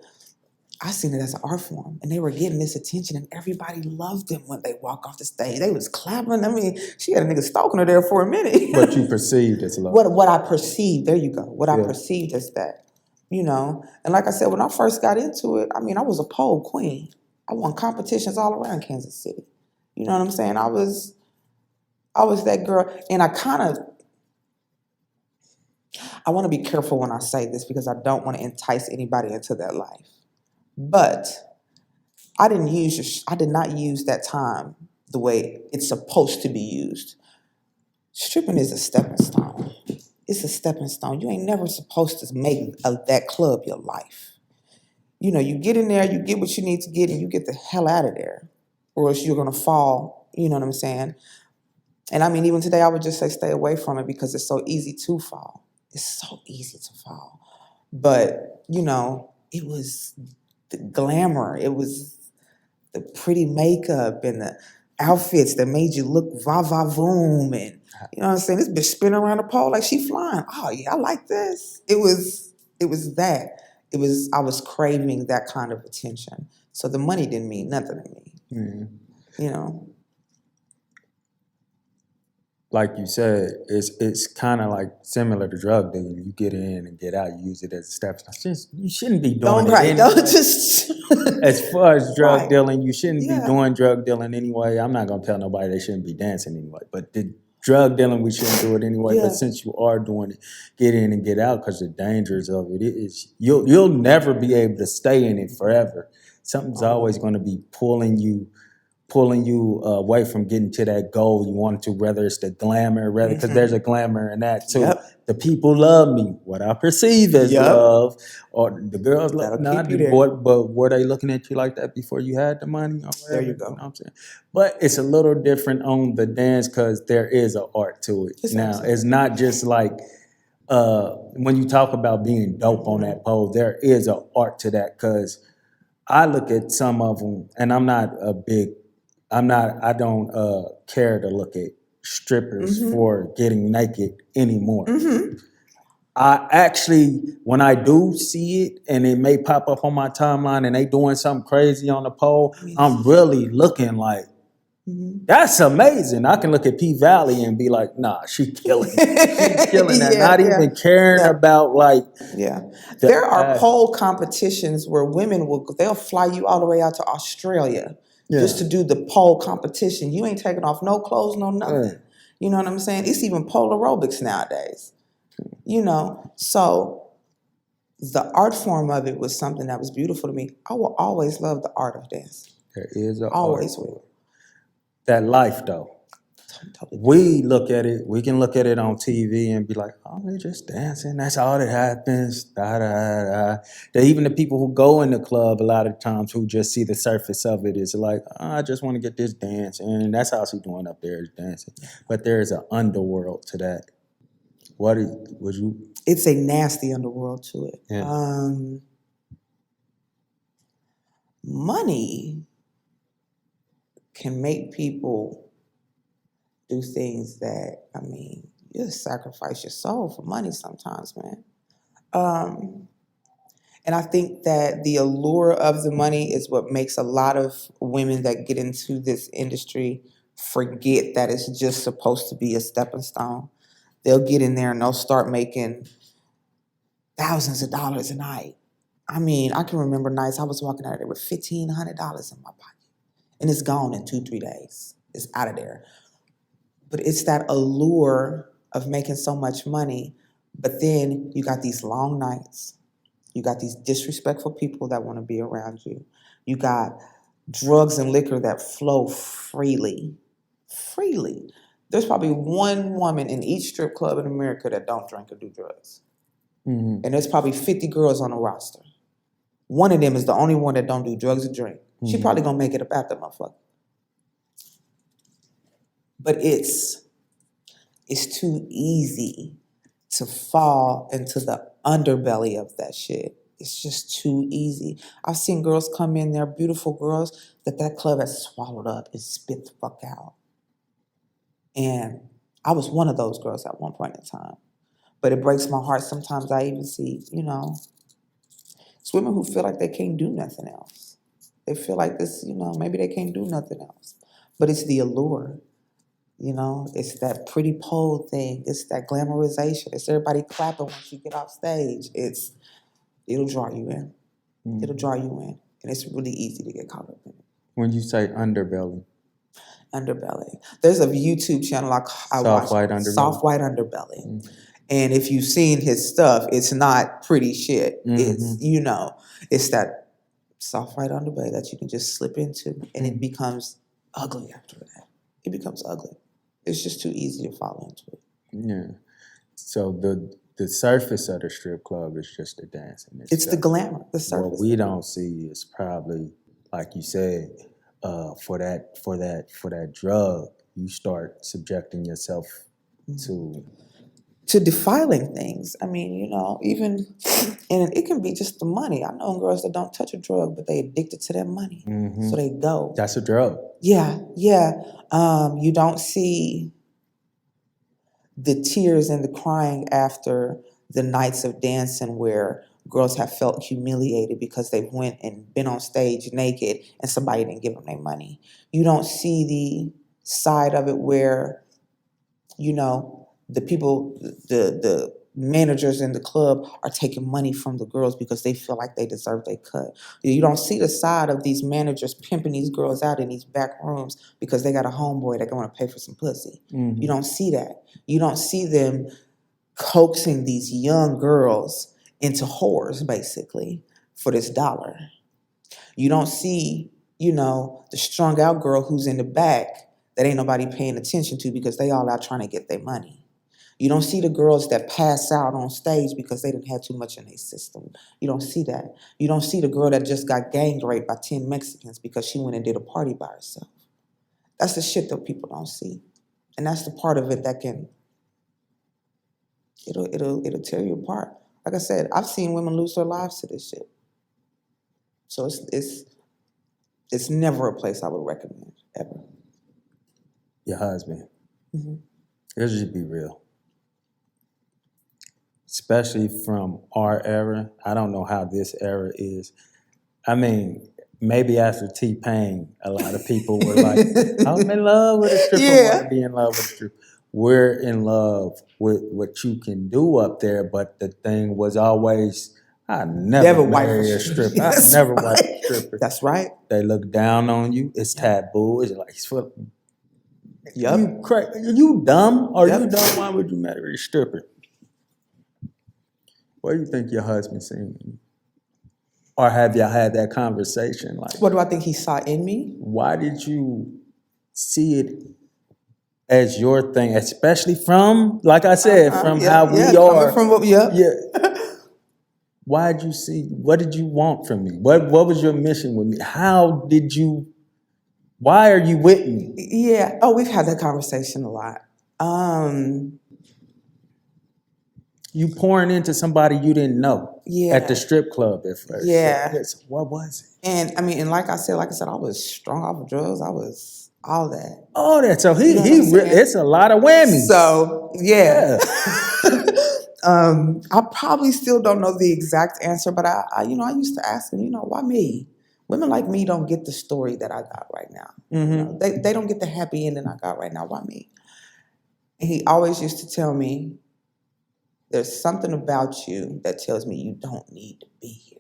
I seen it as an art form, and they were getting this attention, and everybody loved them when they walk off the stage. They was clapping. I mean, she had a nigga stalking her there for a minute. What you perceived as love. What I perceived, there you go. What I perceived as that, you know. And like I said, when I first got into it, I mean, I was a pole queen. I won competitions all around Kansas City. You know what I'm saying? I was that girl, and I want to be careful when I say this because I don't want to entice anybody into that life. But I did not use that time the way it's supposed to be used. Stripping is a stepping stone. It's a stepping stone. You ain't never supposed to make that club your life. You know, you get in there, you get what you need to get, and you get the hell out of there, or else you're gonna fall. You know what I'm saying? And I mean, even today, I would just say stay away from it because it's so easy to fall. It's so easy to fall. But you know, it was the glamour. It was the pretty makeup and the outfits that made you look va-va-voom, and you know what I'm saying? This bitch spinning around the pole like she flying. Oh yeah, I like this. It was that. I was craving that kind of attention. So the money didn't mean nothing to me. You know? like you said, it's kind of like similar to drug dealing. You get in and get out. You use it as a stepping stone. You shouldn't be doing Don't it right. anyway. Don't just. As far as drug Right. dealing, you shouldn't be Yeah. doing drug dealing anyway. I'm not gonna tell nobody they shouldn't be dancing anyway. But the drug dealing, we shouldn't do it anyway. Yeah. But since you are doing it, get in and get out, because the dangers of it is you'll never be able to stay in it forever. Something's always going to be pulling you away from getting to that goal you want to, whether it's the glamour, because there's a glamour in that too. Yep. The people love me, what I perceive as Yep. love, or the girls love That'll not keep you the there. boy, but were they looking at you like that before you had the money? Or whatever? There you go. You know what I'm saying? But it's a little different on the dance because there is an art to it. It's Now, absolutely. it's not just like when you talk about being dope on that pole, there is an art to that, because I look at some of them, and I don't care to look at strippers for getting naked anymore. I actually, when I do see it and it may pop up on my timeline and they doing something crazy on the pole, I'm really looking like, that's amazing. I can look at P Valley and be like, nah, she killing it. She's killing that. Not even caring about like. Yeah. There are pole competitions where women they'll fly you all the way out to Australia just to do the pole competition. You ain't taking off no clothes, no nothing. You know what I'm saying? It's even pole aerobics nowadays. You know, so the art form of it was something that was beautiful to me. I will always love the art of dancing. There is an Always art. will. That life though. We look at it, we can look at it on TV and be like, oh, they just dancing. That's all that happens. Da, da, da. Even the people who go in the club a lot of times who just see the surface of it is like, oh, I just want to get this dance. And that's how she's doing up there is dancing. But there is an underworld to that. It's a nasty underworld to it. Yeah. Money can make people do things that, I mean, you just sacrifice your soul for money sometimes, man. And I think that the allure of the money is what makes a lot of women that get into this industry forget that it's just supposed to be a stepping stone. They'll get in there and they'll start making thousands of dollars a night. I mean, I can remember nights I was walking out of there with $1,500 in my pocket. And it's gone in 2-3 days. It's out of there. But it's that allure of making so much money. But then you got these long nights. You got these disrespectful people that want to be around you. You got drugs and liquor that flow freely. Freely. There's probably one woman in each strip club in America that don't drink or do drugs. And there's probably 50 girls on the roster. One of them is the only one that don't do drugs or drink. She probably gonna make it up after motherfucker. But it's too easy to fall into the underbelly of that shit. It's just too easy. I've seen girls come in there, beautiful girls, that club has swallowed up and spit the fuck out. And I was one of those girls at one point in time. But it breaks my heart. Sometimes I even see, it's women who feel like they can't do nothing else. They feel like this, maybe they can't do nothing else. But it's the allure. It's that pretty pole thing. It's that glamorization. It's everybody clapping once you get off stage. It'll draw you in. It'll draw you in. And it's really easy to get caught up in it. When you say underbelly. There's a YouTube channel I watch. White Underbelly. Soft White Underbelly. And if you've seen his stuff, it's not pretty shit. It's, it's that soft white underbelly that you can just slip into. And it becomes ugly after that. It becomes ugly. It's just too easy to fall into it. Yeah. So the surface of the strip club is just the dancing. It's the glamour, the surface. What we don't see is probably, like you said, for that drug, you start subjecting yourself to defiling things. I mean, even, and it can be just the money. I know girls that don't touch a drug, but they addicted to their money. So they go. That's a drug. Yeah. You don't see the tears and the crying after the nights of dancing where girls have felt humiliated because they went and been on stage naked and somebody didn't give them their money. You don't see the side of it where You know, the people, the managers in the club are taking money from the girls because they feel like they deserve their cut. You don't see the side of these managers pimping these girls out in these back rooms because they got a homeboy that want to pay for some pussy. Mm-hmm. You don't see that. You don't see them coaxing these young girls into whores, basically, for this dollar. You don't see, you know, the strung out girl who's in the back that ain't nobody paying attention to because they all out trying to get their money. You don't see the girls that pass out on stage because they didn't have too much in their system. You don't see that. You don't see the girl that just got gang raped by 10 Mexicans because she went and did a party by herself. That's the shit that people don't see. And that's the part of it that can, it'll tear you apart. Like I said, I've seen women lose their lives to this shit. So it's never a place I would recommend, ever. Your husband. Mm-hmm. Let's just be real. Especially from our era. I don't know how this era is. I mean, maybe after T-Pain, a lot of people were like, I'm in love with a stripper, want to be in love with a stripper. We're in love with what you can do up there, but the thing was always, I never marry a stripper. I never watch a stripper. That's right. They look down on you. It's taboo. It's like, yep. You dumb? Are you dumb? Why would you marry a stripper? What do you think your husband's seeing? Or have y'all had that conversation? Like, what do I think he saw in me? Why did you see it as your thing, especially from, like I said, from how we are? From Why did you see? What did you want from me? What was your mission with me? How did you? Why are you with me? Yeah. Oh, we've had that conversation a lot. You pouring into somebody you didn't know at the strip club at first. Yeah. So what was it? And I mean, and like I said, I was strung off drugs. I was all that. All that. So it's a lot of whammies. So yeah. I probably still don't know the exact answer, but I used to ask him, why me? Women like me don't get the story that I got right now. Mm-hmm. They don't get the happy ending I got right now. Why me? And he always used to tell me, there's something about you that tells me you don't need to be here.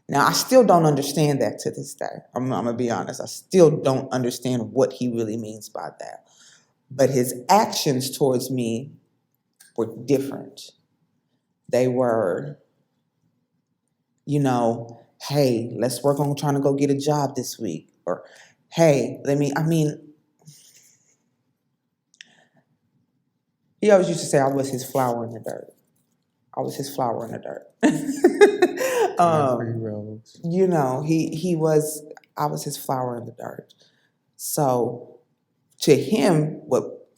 Now, I still don't understand that to this day. I'm going to be honest. I still don't understand what he really means by that. But his actions towards me were different. They were, hey, let's work on trying to go get a job this week. Or, hey, he always used to say I was his flower in the dirt. I was his flower in the dirt. I was his flower in the dirt. So to him, what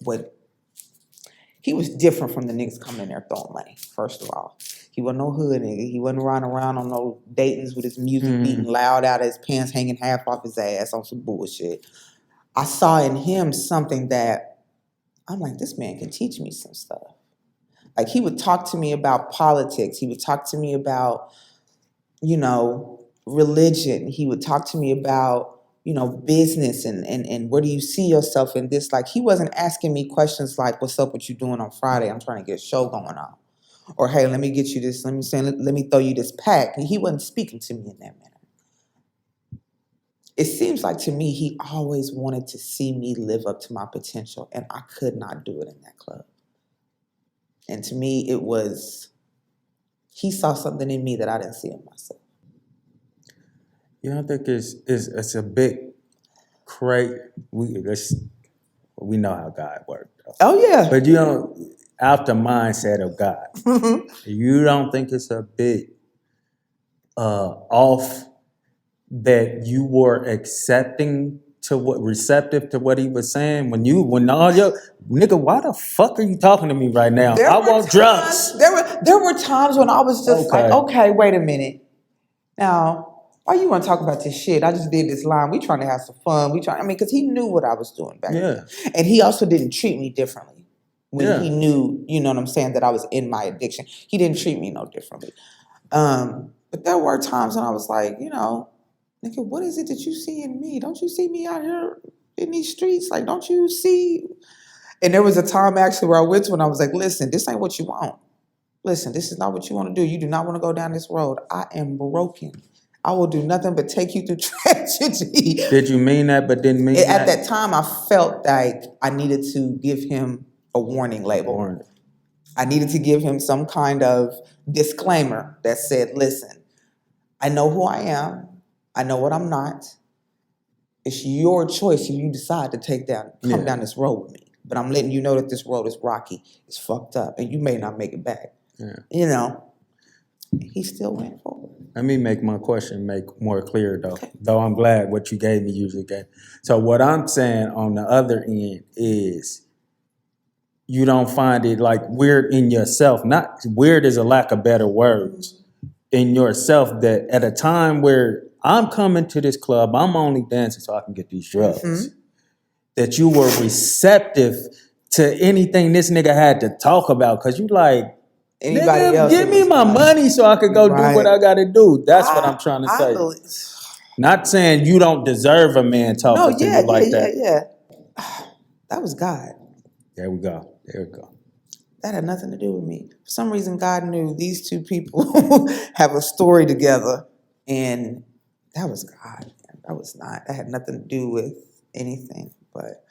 he was different from the niggas coming in there throwing money, first of all. He wasn't no hood nigga. He wasn't running around on no datings with his music beating loud out of his pants, hanging half off his ass on some bullshit. I saw in him something that I'm like, this man can teach me some stuff. Like, he would talk to me about politics. He would talk to me about, religion. He would talk to me about, business and where do you see yourself in this? Like, he wasn't asking me questions like, what's up, what you doing on Friday? I'm trying to get a show going on. Or, hey, let me get you this. Let me throw you this pack. And he wasn't speaking to me in that manner. It seems like to me, he always wanted to see me live up to my potential, and I could not do it in that club. And to me, it was, he saw something in me that I didn't see in myself. You don't think it's a bit crazy? We know how God works. Oh, yeah. But out the mindset of God, you don't think it's a bit off that you were receptive to what he was saying when all your nigga, why the fuck are you talking to me right now? I want drugs. There were times when I was just like, okay, wait a minute. Now, why you want to talk about this shit? I just did this line. We trying to have some fun. Because he knew what I was doing back then. And he also didn't treat me differently. When he knew, you know what I'm saying, that I was in my addiction. He didn't treat me no differently. But there were times when I was like, nigga, what is it that you see in me? Don't you see me out here in these streets? Like, don't you see? And there was a time actually where I went to and I was like, listen, this ain't what you want. Listen, this is not what you want to do. You do not want to go down this road. I am broken. I will do nothing but take you through tragedy. Did you mean that but didn't mean At that? that time, I felt like I needed to give him a warning label. Warning. I needed to give him some kind of disclaimer that said, listen, I know who I am. I know what I'm not. It's your choice if you decide to come down this road with me. But I'm letting you know that this road is rocky. It's fucked up. And you may not make it back. Yeah. You know, he still went forward. Let me make my question more clear, though. Okay. Though I'm glad what you gave me usually gave. So what I'm saying on the other end is you don't find it like weird in yourself. Not weird is a lack of better words. In yourself that at a time where I'm coming to this club, I'm only dancing so I can get these drugs. Mm-hmm. That you were receptive to anything this nigga had to talk about. Cause you like, anybody else give me my money so I could go do what I gotta do. That's what I'm trying to say. Not saying you don't deserve a man talking to you like that. Yeah. That was God. There we go. That had nothing to do with me. For some reason, God knew these two people have a story together. And that was God. That had nothing to do with anything. But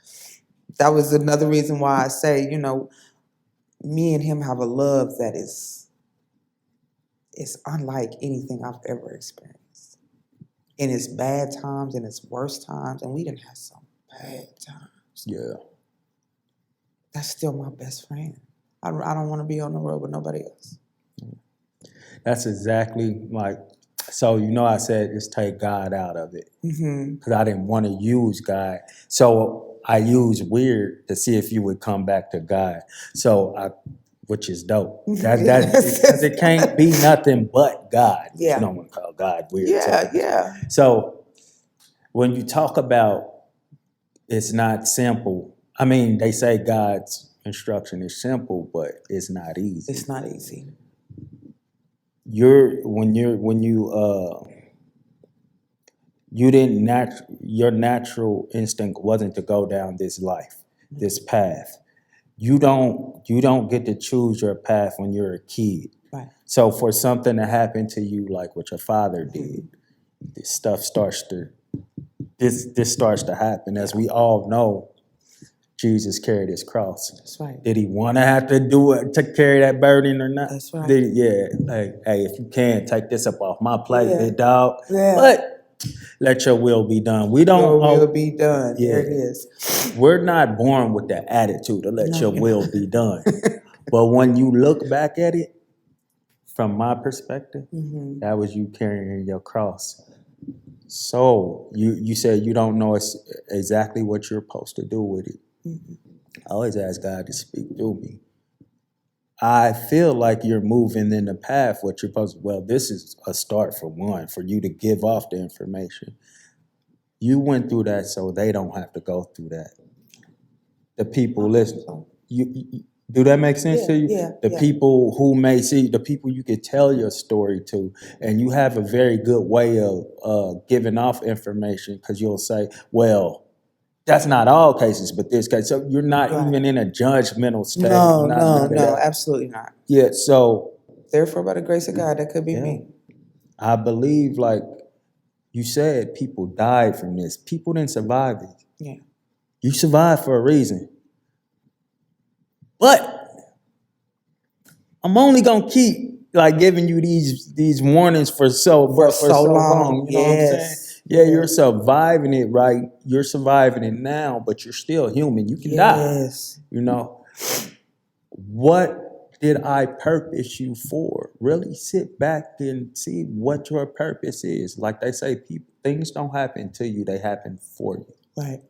that was another reason why I say, you know, me and him have a love that is unlike anything I've ever experienced. In its bad times, in its worst times, and we didn't have some bad times. Yeah. That's still my best friend. I don't want to be on the road with nobody else. That's exactly like, so you know I said just take God out of it. Because I didn't want to use God. So I used weird to see if you would come back to God. Which is dope. Because it can't be nothing but God. Yeah. You don't want to call God weird. Yeah. So when you talk about it's not simple, I mean, they say God's instruction is simple, but it's not easy. It's not easy. Your natural instinct wasn't to go down this life, this path. You don't get to choose your path when you're a kid. Right. So for something to happen to you like what your father did, this starts to happen. As we all know, Jesus carried his cross. That's right. Did he want to have to do it to carry that burden or not? That's right. Like, hey, if you can, take this up off my plate, big dog. Yeah. But let your will be done. Your will be done. Yeah. There it is. We're not born with that attitude to let your will be done. But when you look back at it, from my perspective, that was you carrying your cross. So you said you don't know exactly what you're supposed to do with it. I always ask God to speak through me. I feel like you're moving in the path what you're supposed to. Well, this is a start for one, for you to give off the information. You went through that so they don't have to go through that. The people listen. You do that make sense to you? Yeah. The people who may see, the people you could tell your story to, and you have a very good way of giving off information because you'll say, well, that's not all cases, but this case. So you're not even in a judgmental state. No, absolutely not. Yeah, so. Therefore, by the grace of God, that could be me. I believe, like you said, people died from this. People didn't survive it. Yeah. You survived for a reason. But I'm only going to keep like giving you these warnings for so long. You know what I'm saying? Yeah, you're surviving it, right? You're surviving it now, but you're still human. You can die. You know? What did I purpose you for? Really sit back and see what your purpose is. Like they say, things don't happen to you, they happen for you. Right.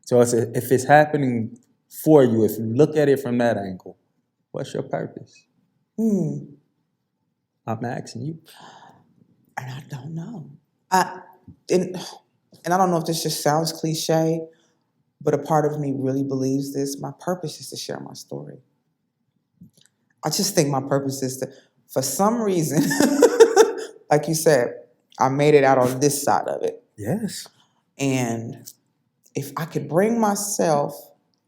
So if it's happening for you, if you look at it from that angle, what's your purpose? I'm asking you. And I don't know. And I don't know if this just sounds cliche, but a part of me really believes this. My purpose is to share my story. I just think my purpose is to, for some reason, like you said, I made it out on this side of it. Yes. And if I could bring myself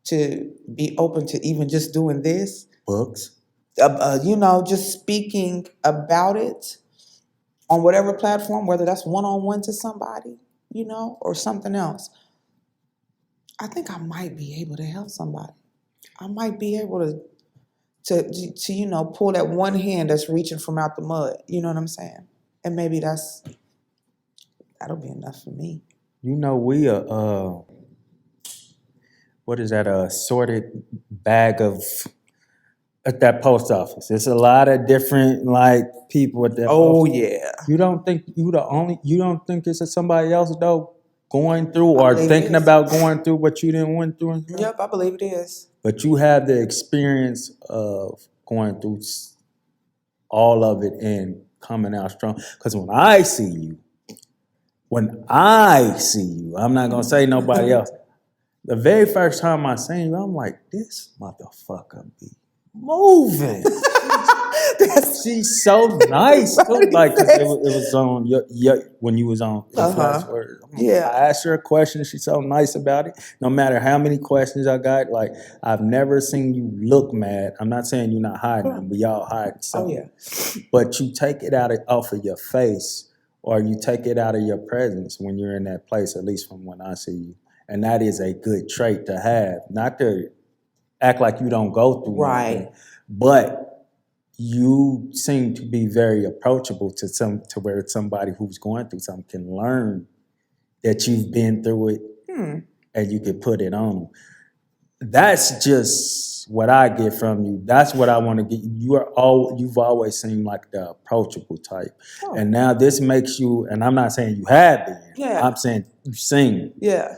to be open to even just doing this, Books. just speaking about it on whatever platform, whether that's one-on-one to somebody, or something else, I think I might be able to help somebody. I might be able to pull that one hand that's reaching from out the mud. You know what I'm saying? And maybe that'll be enough for me. We what is that? A sorted bag of at that post office. There's a lot of different people at that. Oh post yeah. You don't think you don't think it's somebody else though going through I or believe it thinking is. about going through what you didn't went through? Yep, I believe it is. But you have the experience of going through all of it and coming out strong. Because when I see you, I'm not gonna say nobody else. The very first time I seen you, I'm like, this motherfucker be moving. She's so nice too. Like, 'cause it was on when you was on the Flash Word. Yeah. I asked her a question. She's so nice about it. No matter how many questions I got, like I've never seen you look mad. I'm not saying you're not hiding them. We all hide something. Oh yeah. But you take it off of your face, or you take it out of your presence when you're in that place. At least from when I see you, and that is a good trait to have. Not to act like you don't go through anything, but you seem to be very approachable to where somebody who's going through something can learn that you've been through it, and you can put it on them. That's just what I get from you. That's what I want to get. You've always seemed like the approachable type, and now this makes you. And I'm not saying you have been. Yeah. I'm saying you seem. Yeah.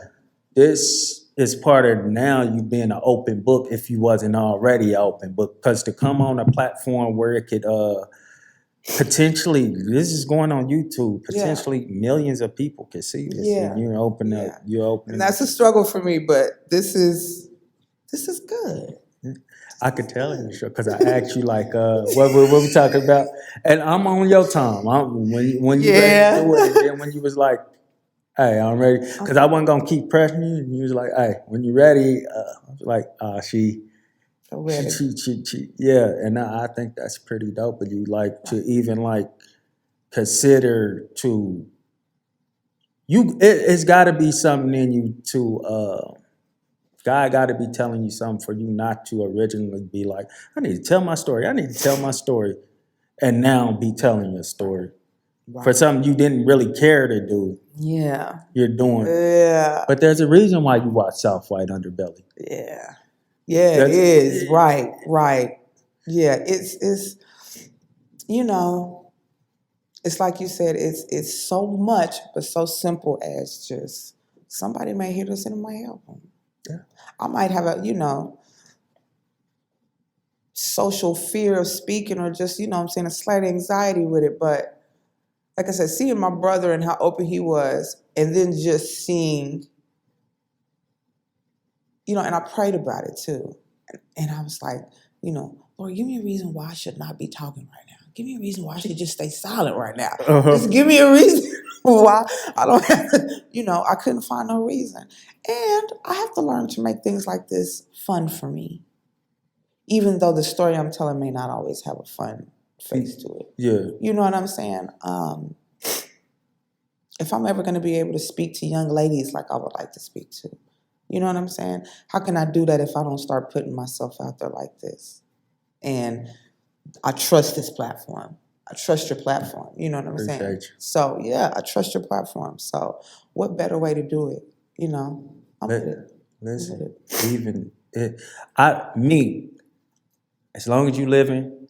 This is part of now you being an open book if you wasn't already an open book. Because to come on a platform where it could potentially, this is going on YouTube, potentially millions of people can see this. Yeah. And you're opening. And that's a struggle for me, but this is good. I could tell you, sure, because I asked you what we talking about, and I'm on your time. When you ready to do it, and then when you was like, hey, I'm ready. Because I wasn't going to keep pressing you. And you was like, hey, when you're ready, I was like, she, yeah. And I think that's pretty dope of you, to even, consider to, it's got to be something in you to, God got to be telling you something for you not to originally be like, I need to tell my story. And now be telling your story. Right. For something you didn't really care to do. Yeah. You're doing. Yeah. But there's a reason why you watch Soft White Underbelly. Yeah. Yeah, it is. Right. Yeah, it's it's like you said, it's so much, but so simple as just somebody may hear this and it might help them. Yeah. I might have a, social fear of speaking or just, a slight anxiety with it, but like I said, seeing my brother and how open he was, and then just seeing, and I prayed about it too. And I was like, Lord, give me a reason why I should not be talking right now. Give me a reason why I should just stay silent right now. Just give me a reason why I don't have to, I couldn't find no reason. And I have to learn to make things like this fun for me. Even though the story I'm telling may not always have a fun face to it. Yeah. You know what I'm saying? If I'm ever going to be able to speak to young ladies like I would like to speak to, you know what I'm saying? How can I do that if I don't start putting myself out there like this? And I trust this platform. I trust your platform. You know what I'm saying? You. So, yeah, I trust your platform. So what better way to do it? I'm with it. Listen, as long as you living,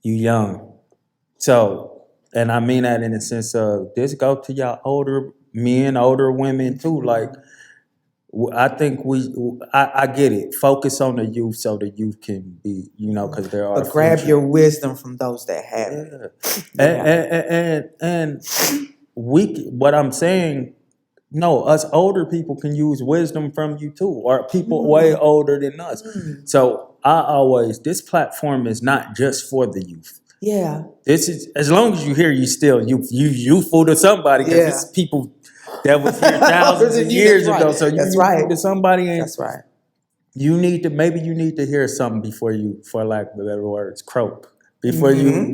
you young. So, and I mean that in the sense of this go to y'all older men, older women too. Like, I think I get it. Focus on the youth so the youth can be, because there are. But grab your wisdom from those that have it. And what I'm saying, no, us older people can use wisdom from you too, or people way older than us. So this platform is not just for the youth. Yeah. This is, as long as you hear you still youthful to somebody, because it's people that was here thousands of years ago. So you youthful to somebody. That's right. maybe you need to hear something before you, for lack of better words, croak. Before you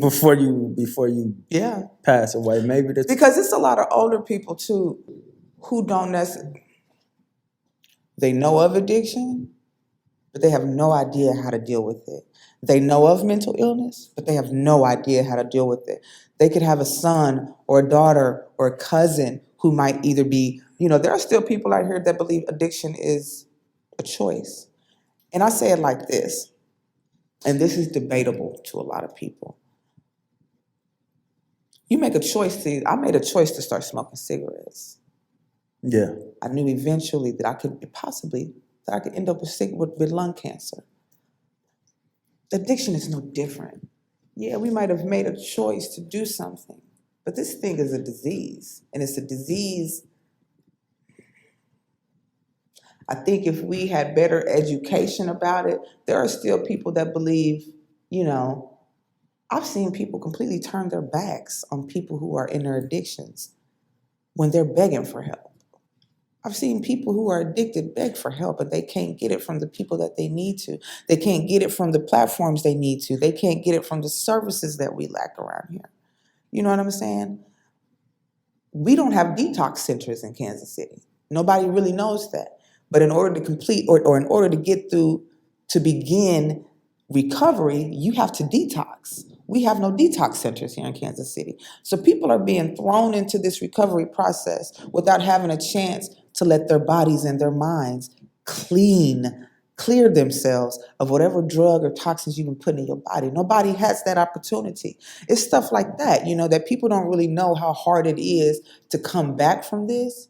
Yeah. pass away. Maybe that's Because it's a lot of older people too who don't necessarily, they know of addiction, but they have no idea how to deal with it. They know of mental illness, but they have no idea how to deal with it. They could have a son or a daughter or a cousin who might either be, there are still people out here that believe addiction is a choice. And I say it like this, and this is debatable to a lot of people. I made a choice to start smoking cigarettes. yeah. I knew eventually that I could end up with lung cancer. Addiction is no different. Yeah, we might have made a choice to do something, but this thing is a disease, and it's a disease. I think if we had better education about it, there are still people that believe, I've seen people completely turn their backs on people who are in their addictions when they're begging for help. I've seen people who are addicted beg for help, but they can't get it from the people that they need to. They can't get it from the platforms they need to. They can't get it from the services that we lack around here. You know what I'm saying? We don't have detox centers in Kansas City. Nobody really knows that. But in order to complete or in order to get through, to begin recovery, you have to detox. We have no detox centers here in Kansas City. So people are being thrown into this recovery process without having a chance to let their bodies and their minds clear themselves of whatever drug or toxins you've been putting in your body. Nobody has that opportunity. It's stuff like that, that people don't really know how hard it is to come back from this,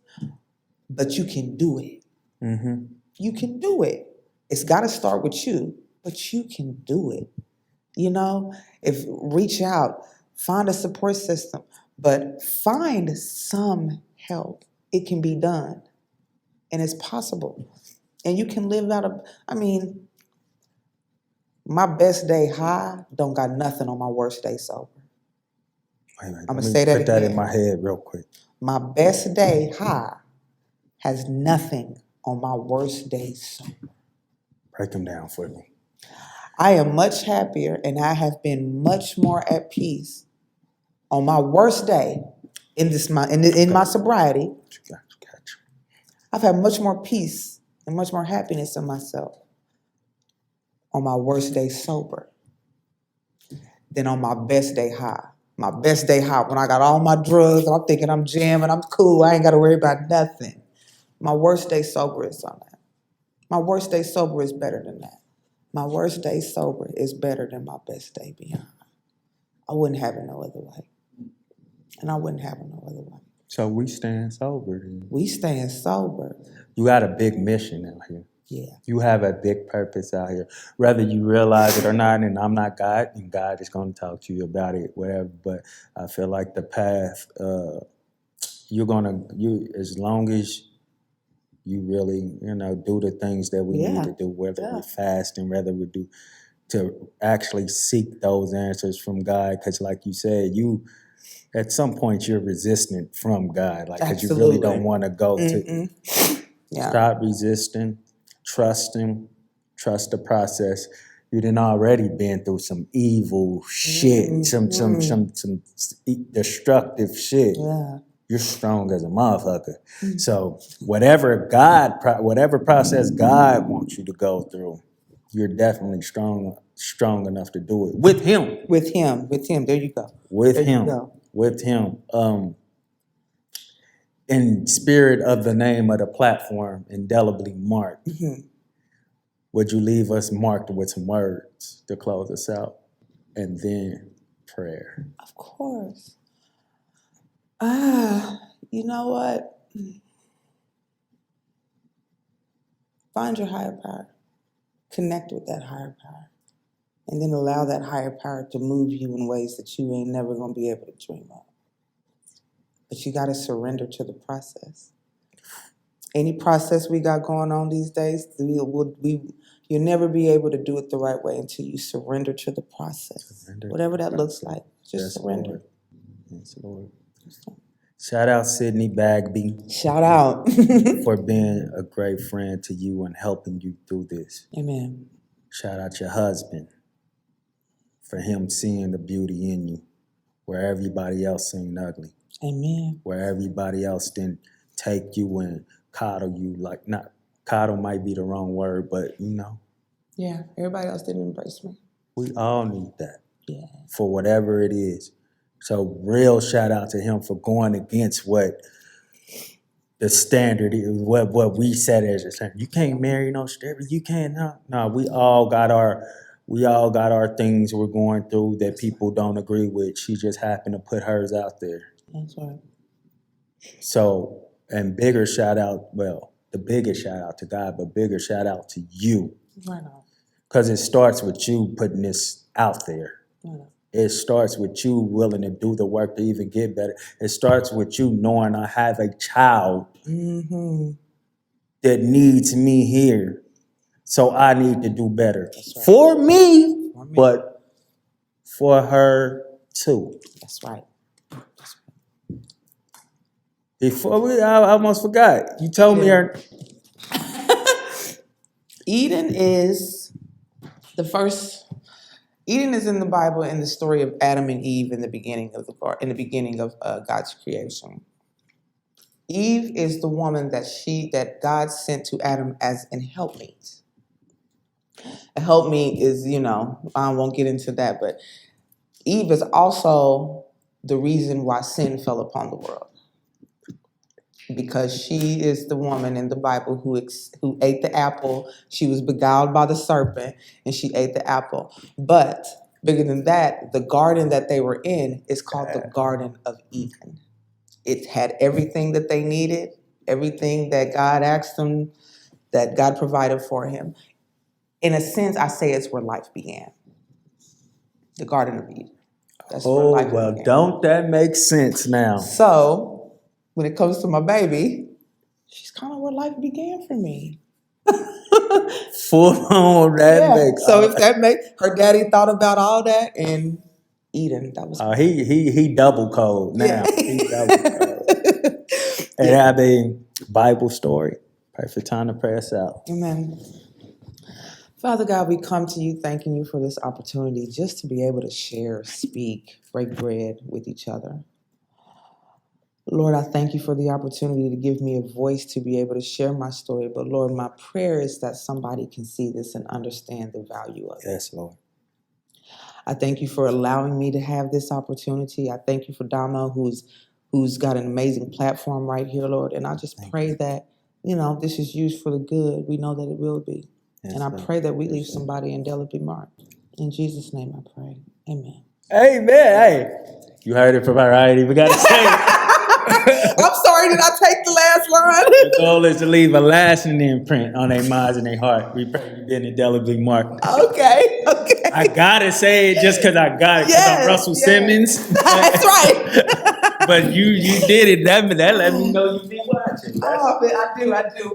but you can do it. Mm-hmm. You can do it. It's got to start with you, but you can do it. Reach out, find a support system, but find some help. It can be done, and it's possible. And you can live my best day high don't got nothing on my worst day sober. Wait, I'm going to say that put that again. in my head real quick. My best day high has nothing on my worst day sober. Break them down for me. I am much happier and I have been much more at peace on my worst day in my sobriety. Gotcha. I've had much more peace and much more happiness in myself on my worst day sober than on my best day high. My best day high, when I got all my drugs, I'm thinking I'm jamming, I'm cool, I ain't got to worry about nothing. My worst day sober is on that. My worst day sober is better than that. My worst day sober is better than my best day beyond. I wouldn't have it no other way. And I wouldn't have it no other way. So we staying sober then. We staying sober. You got a big mission out here. Yeah. You have a big purpose out here. Whether you realize it or not, and I'm not God, and God is going to talk to you about it, whatever. But I feel like the path, as long as you really, do the things that we need to do, whether we fast and whether we do, to actually seek those answers from God. Because like you said, at some point you're resistant from God, because you really don't want to go to. Stop resisting, trust Him, trust the process. You done already been through some evil shit, some destructive shit. Yeah. You're strong as a motherfucker. So whatever process God wants you to go through, you're definitely strong enough to do it with Him. With Him. There you go. With Him. In spirit of the name of the platform, indelibly marked. Mm-hmm. Would you leave us marked with some words to close us out, and then prayer? Of course. You know what? Find your higher power. Connect with that higher power. And then allow that higher power to move you in ways that you ain't never going to be able to dream of. But you got to surrender to the process. Any process we got going on these days, you'll never be able to do it the right way until you surrender to the process. Whatever that looks like, just surrender. Lord. Yes, Lord. Shout out Sydney Bagby Shout out. for being a great friend to you and helping you through this. Amen. Shout out your husband for him seeing the beauty in you where everybody else seen ugly. Amen. Where everybody else didn't take you and coddle you, like, not coddle might be the wrong word, but you know. Yeah, everybody else didn't embrace me. We all need that. Yeah. For whatever it is. So real shout out to him for going against what the standard is, what we set as a standard. You can't marry no stripper. You can't. No. We all got our things we're going through that people don't agree with. She just happened to put hers out there. That's right. So, and bigger shout out, well, the biggest shout out to God, but bigger shout out to you. Right on. Because it starts with you putting this out there. Right on. It starts with you willing to do the work to even get better. It starts with you knowing I have a child that needs me here. So I need to do better. Right. For me, but for her too. That's right. Before I almost forgot. You told me her. Eden is the first. Eden is in the Bible in the story of Adam and Eve in the beginning of God's creation. Eve is the woman that God sent to Adam as an helpmeet. A helpmeet is, I won't get into that, but Eve is also the reason why sin fell upon the world. Because she is the woman in the Bible who ate the apple. She was beguiled by the serpent, and she ate the apple. But bigger than that, the garden that they were in is called the Garden of Eden. It had everything that they needed, everything that God asked them, that God provided for him. In a sense, I say it's where life began. The Garden of Eden. That's where life began. Don't that make sense now? So, when it comes to my baby, she's kind of where life began for me. Full on, So if that makes her daddy thought about all that and Eden, that was he double code now. Yeah. He double code. And I mean, Bible story. Perfect time to pray us out. Amen. Father God, we come to you thanking you for this opportunity just to be able to share, speak, break bread with each other. Lord, I thank you for the opportunity to give me a voice to be able to share my story. But Lord, my prayer is that somebody can see this and understand the value of it. Yes, Lord. I thank you for allowing me to have this opportunity. I thank you for Dama, who's got an amazing platform right here, Lord. And I just pray that, this is used for the good. We know that it will be. Yes, and I pray that we leave somebody indelibly marked. In Jesus' name I pray. Amen. Amen. Hey, you heard it from her. I ain't even got to say it. I'm sorry, did I take the last line? The goal is to leave a lasting imprint on their minds and their heart. We pray you've been indelibly marked. Okay. I gotta say it just because I got it, because I'm Russell Simmons. That's right. But you did it. That let me know you be watching. Oh, I do.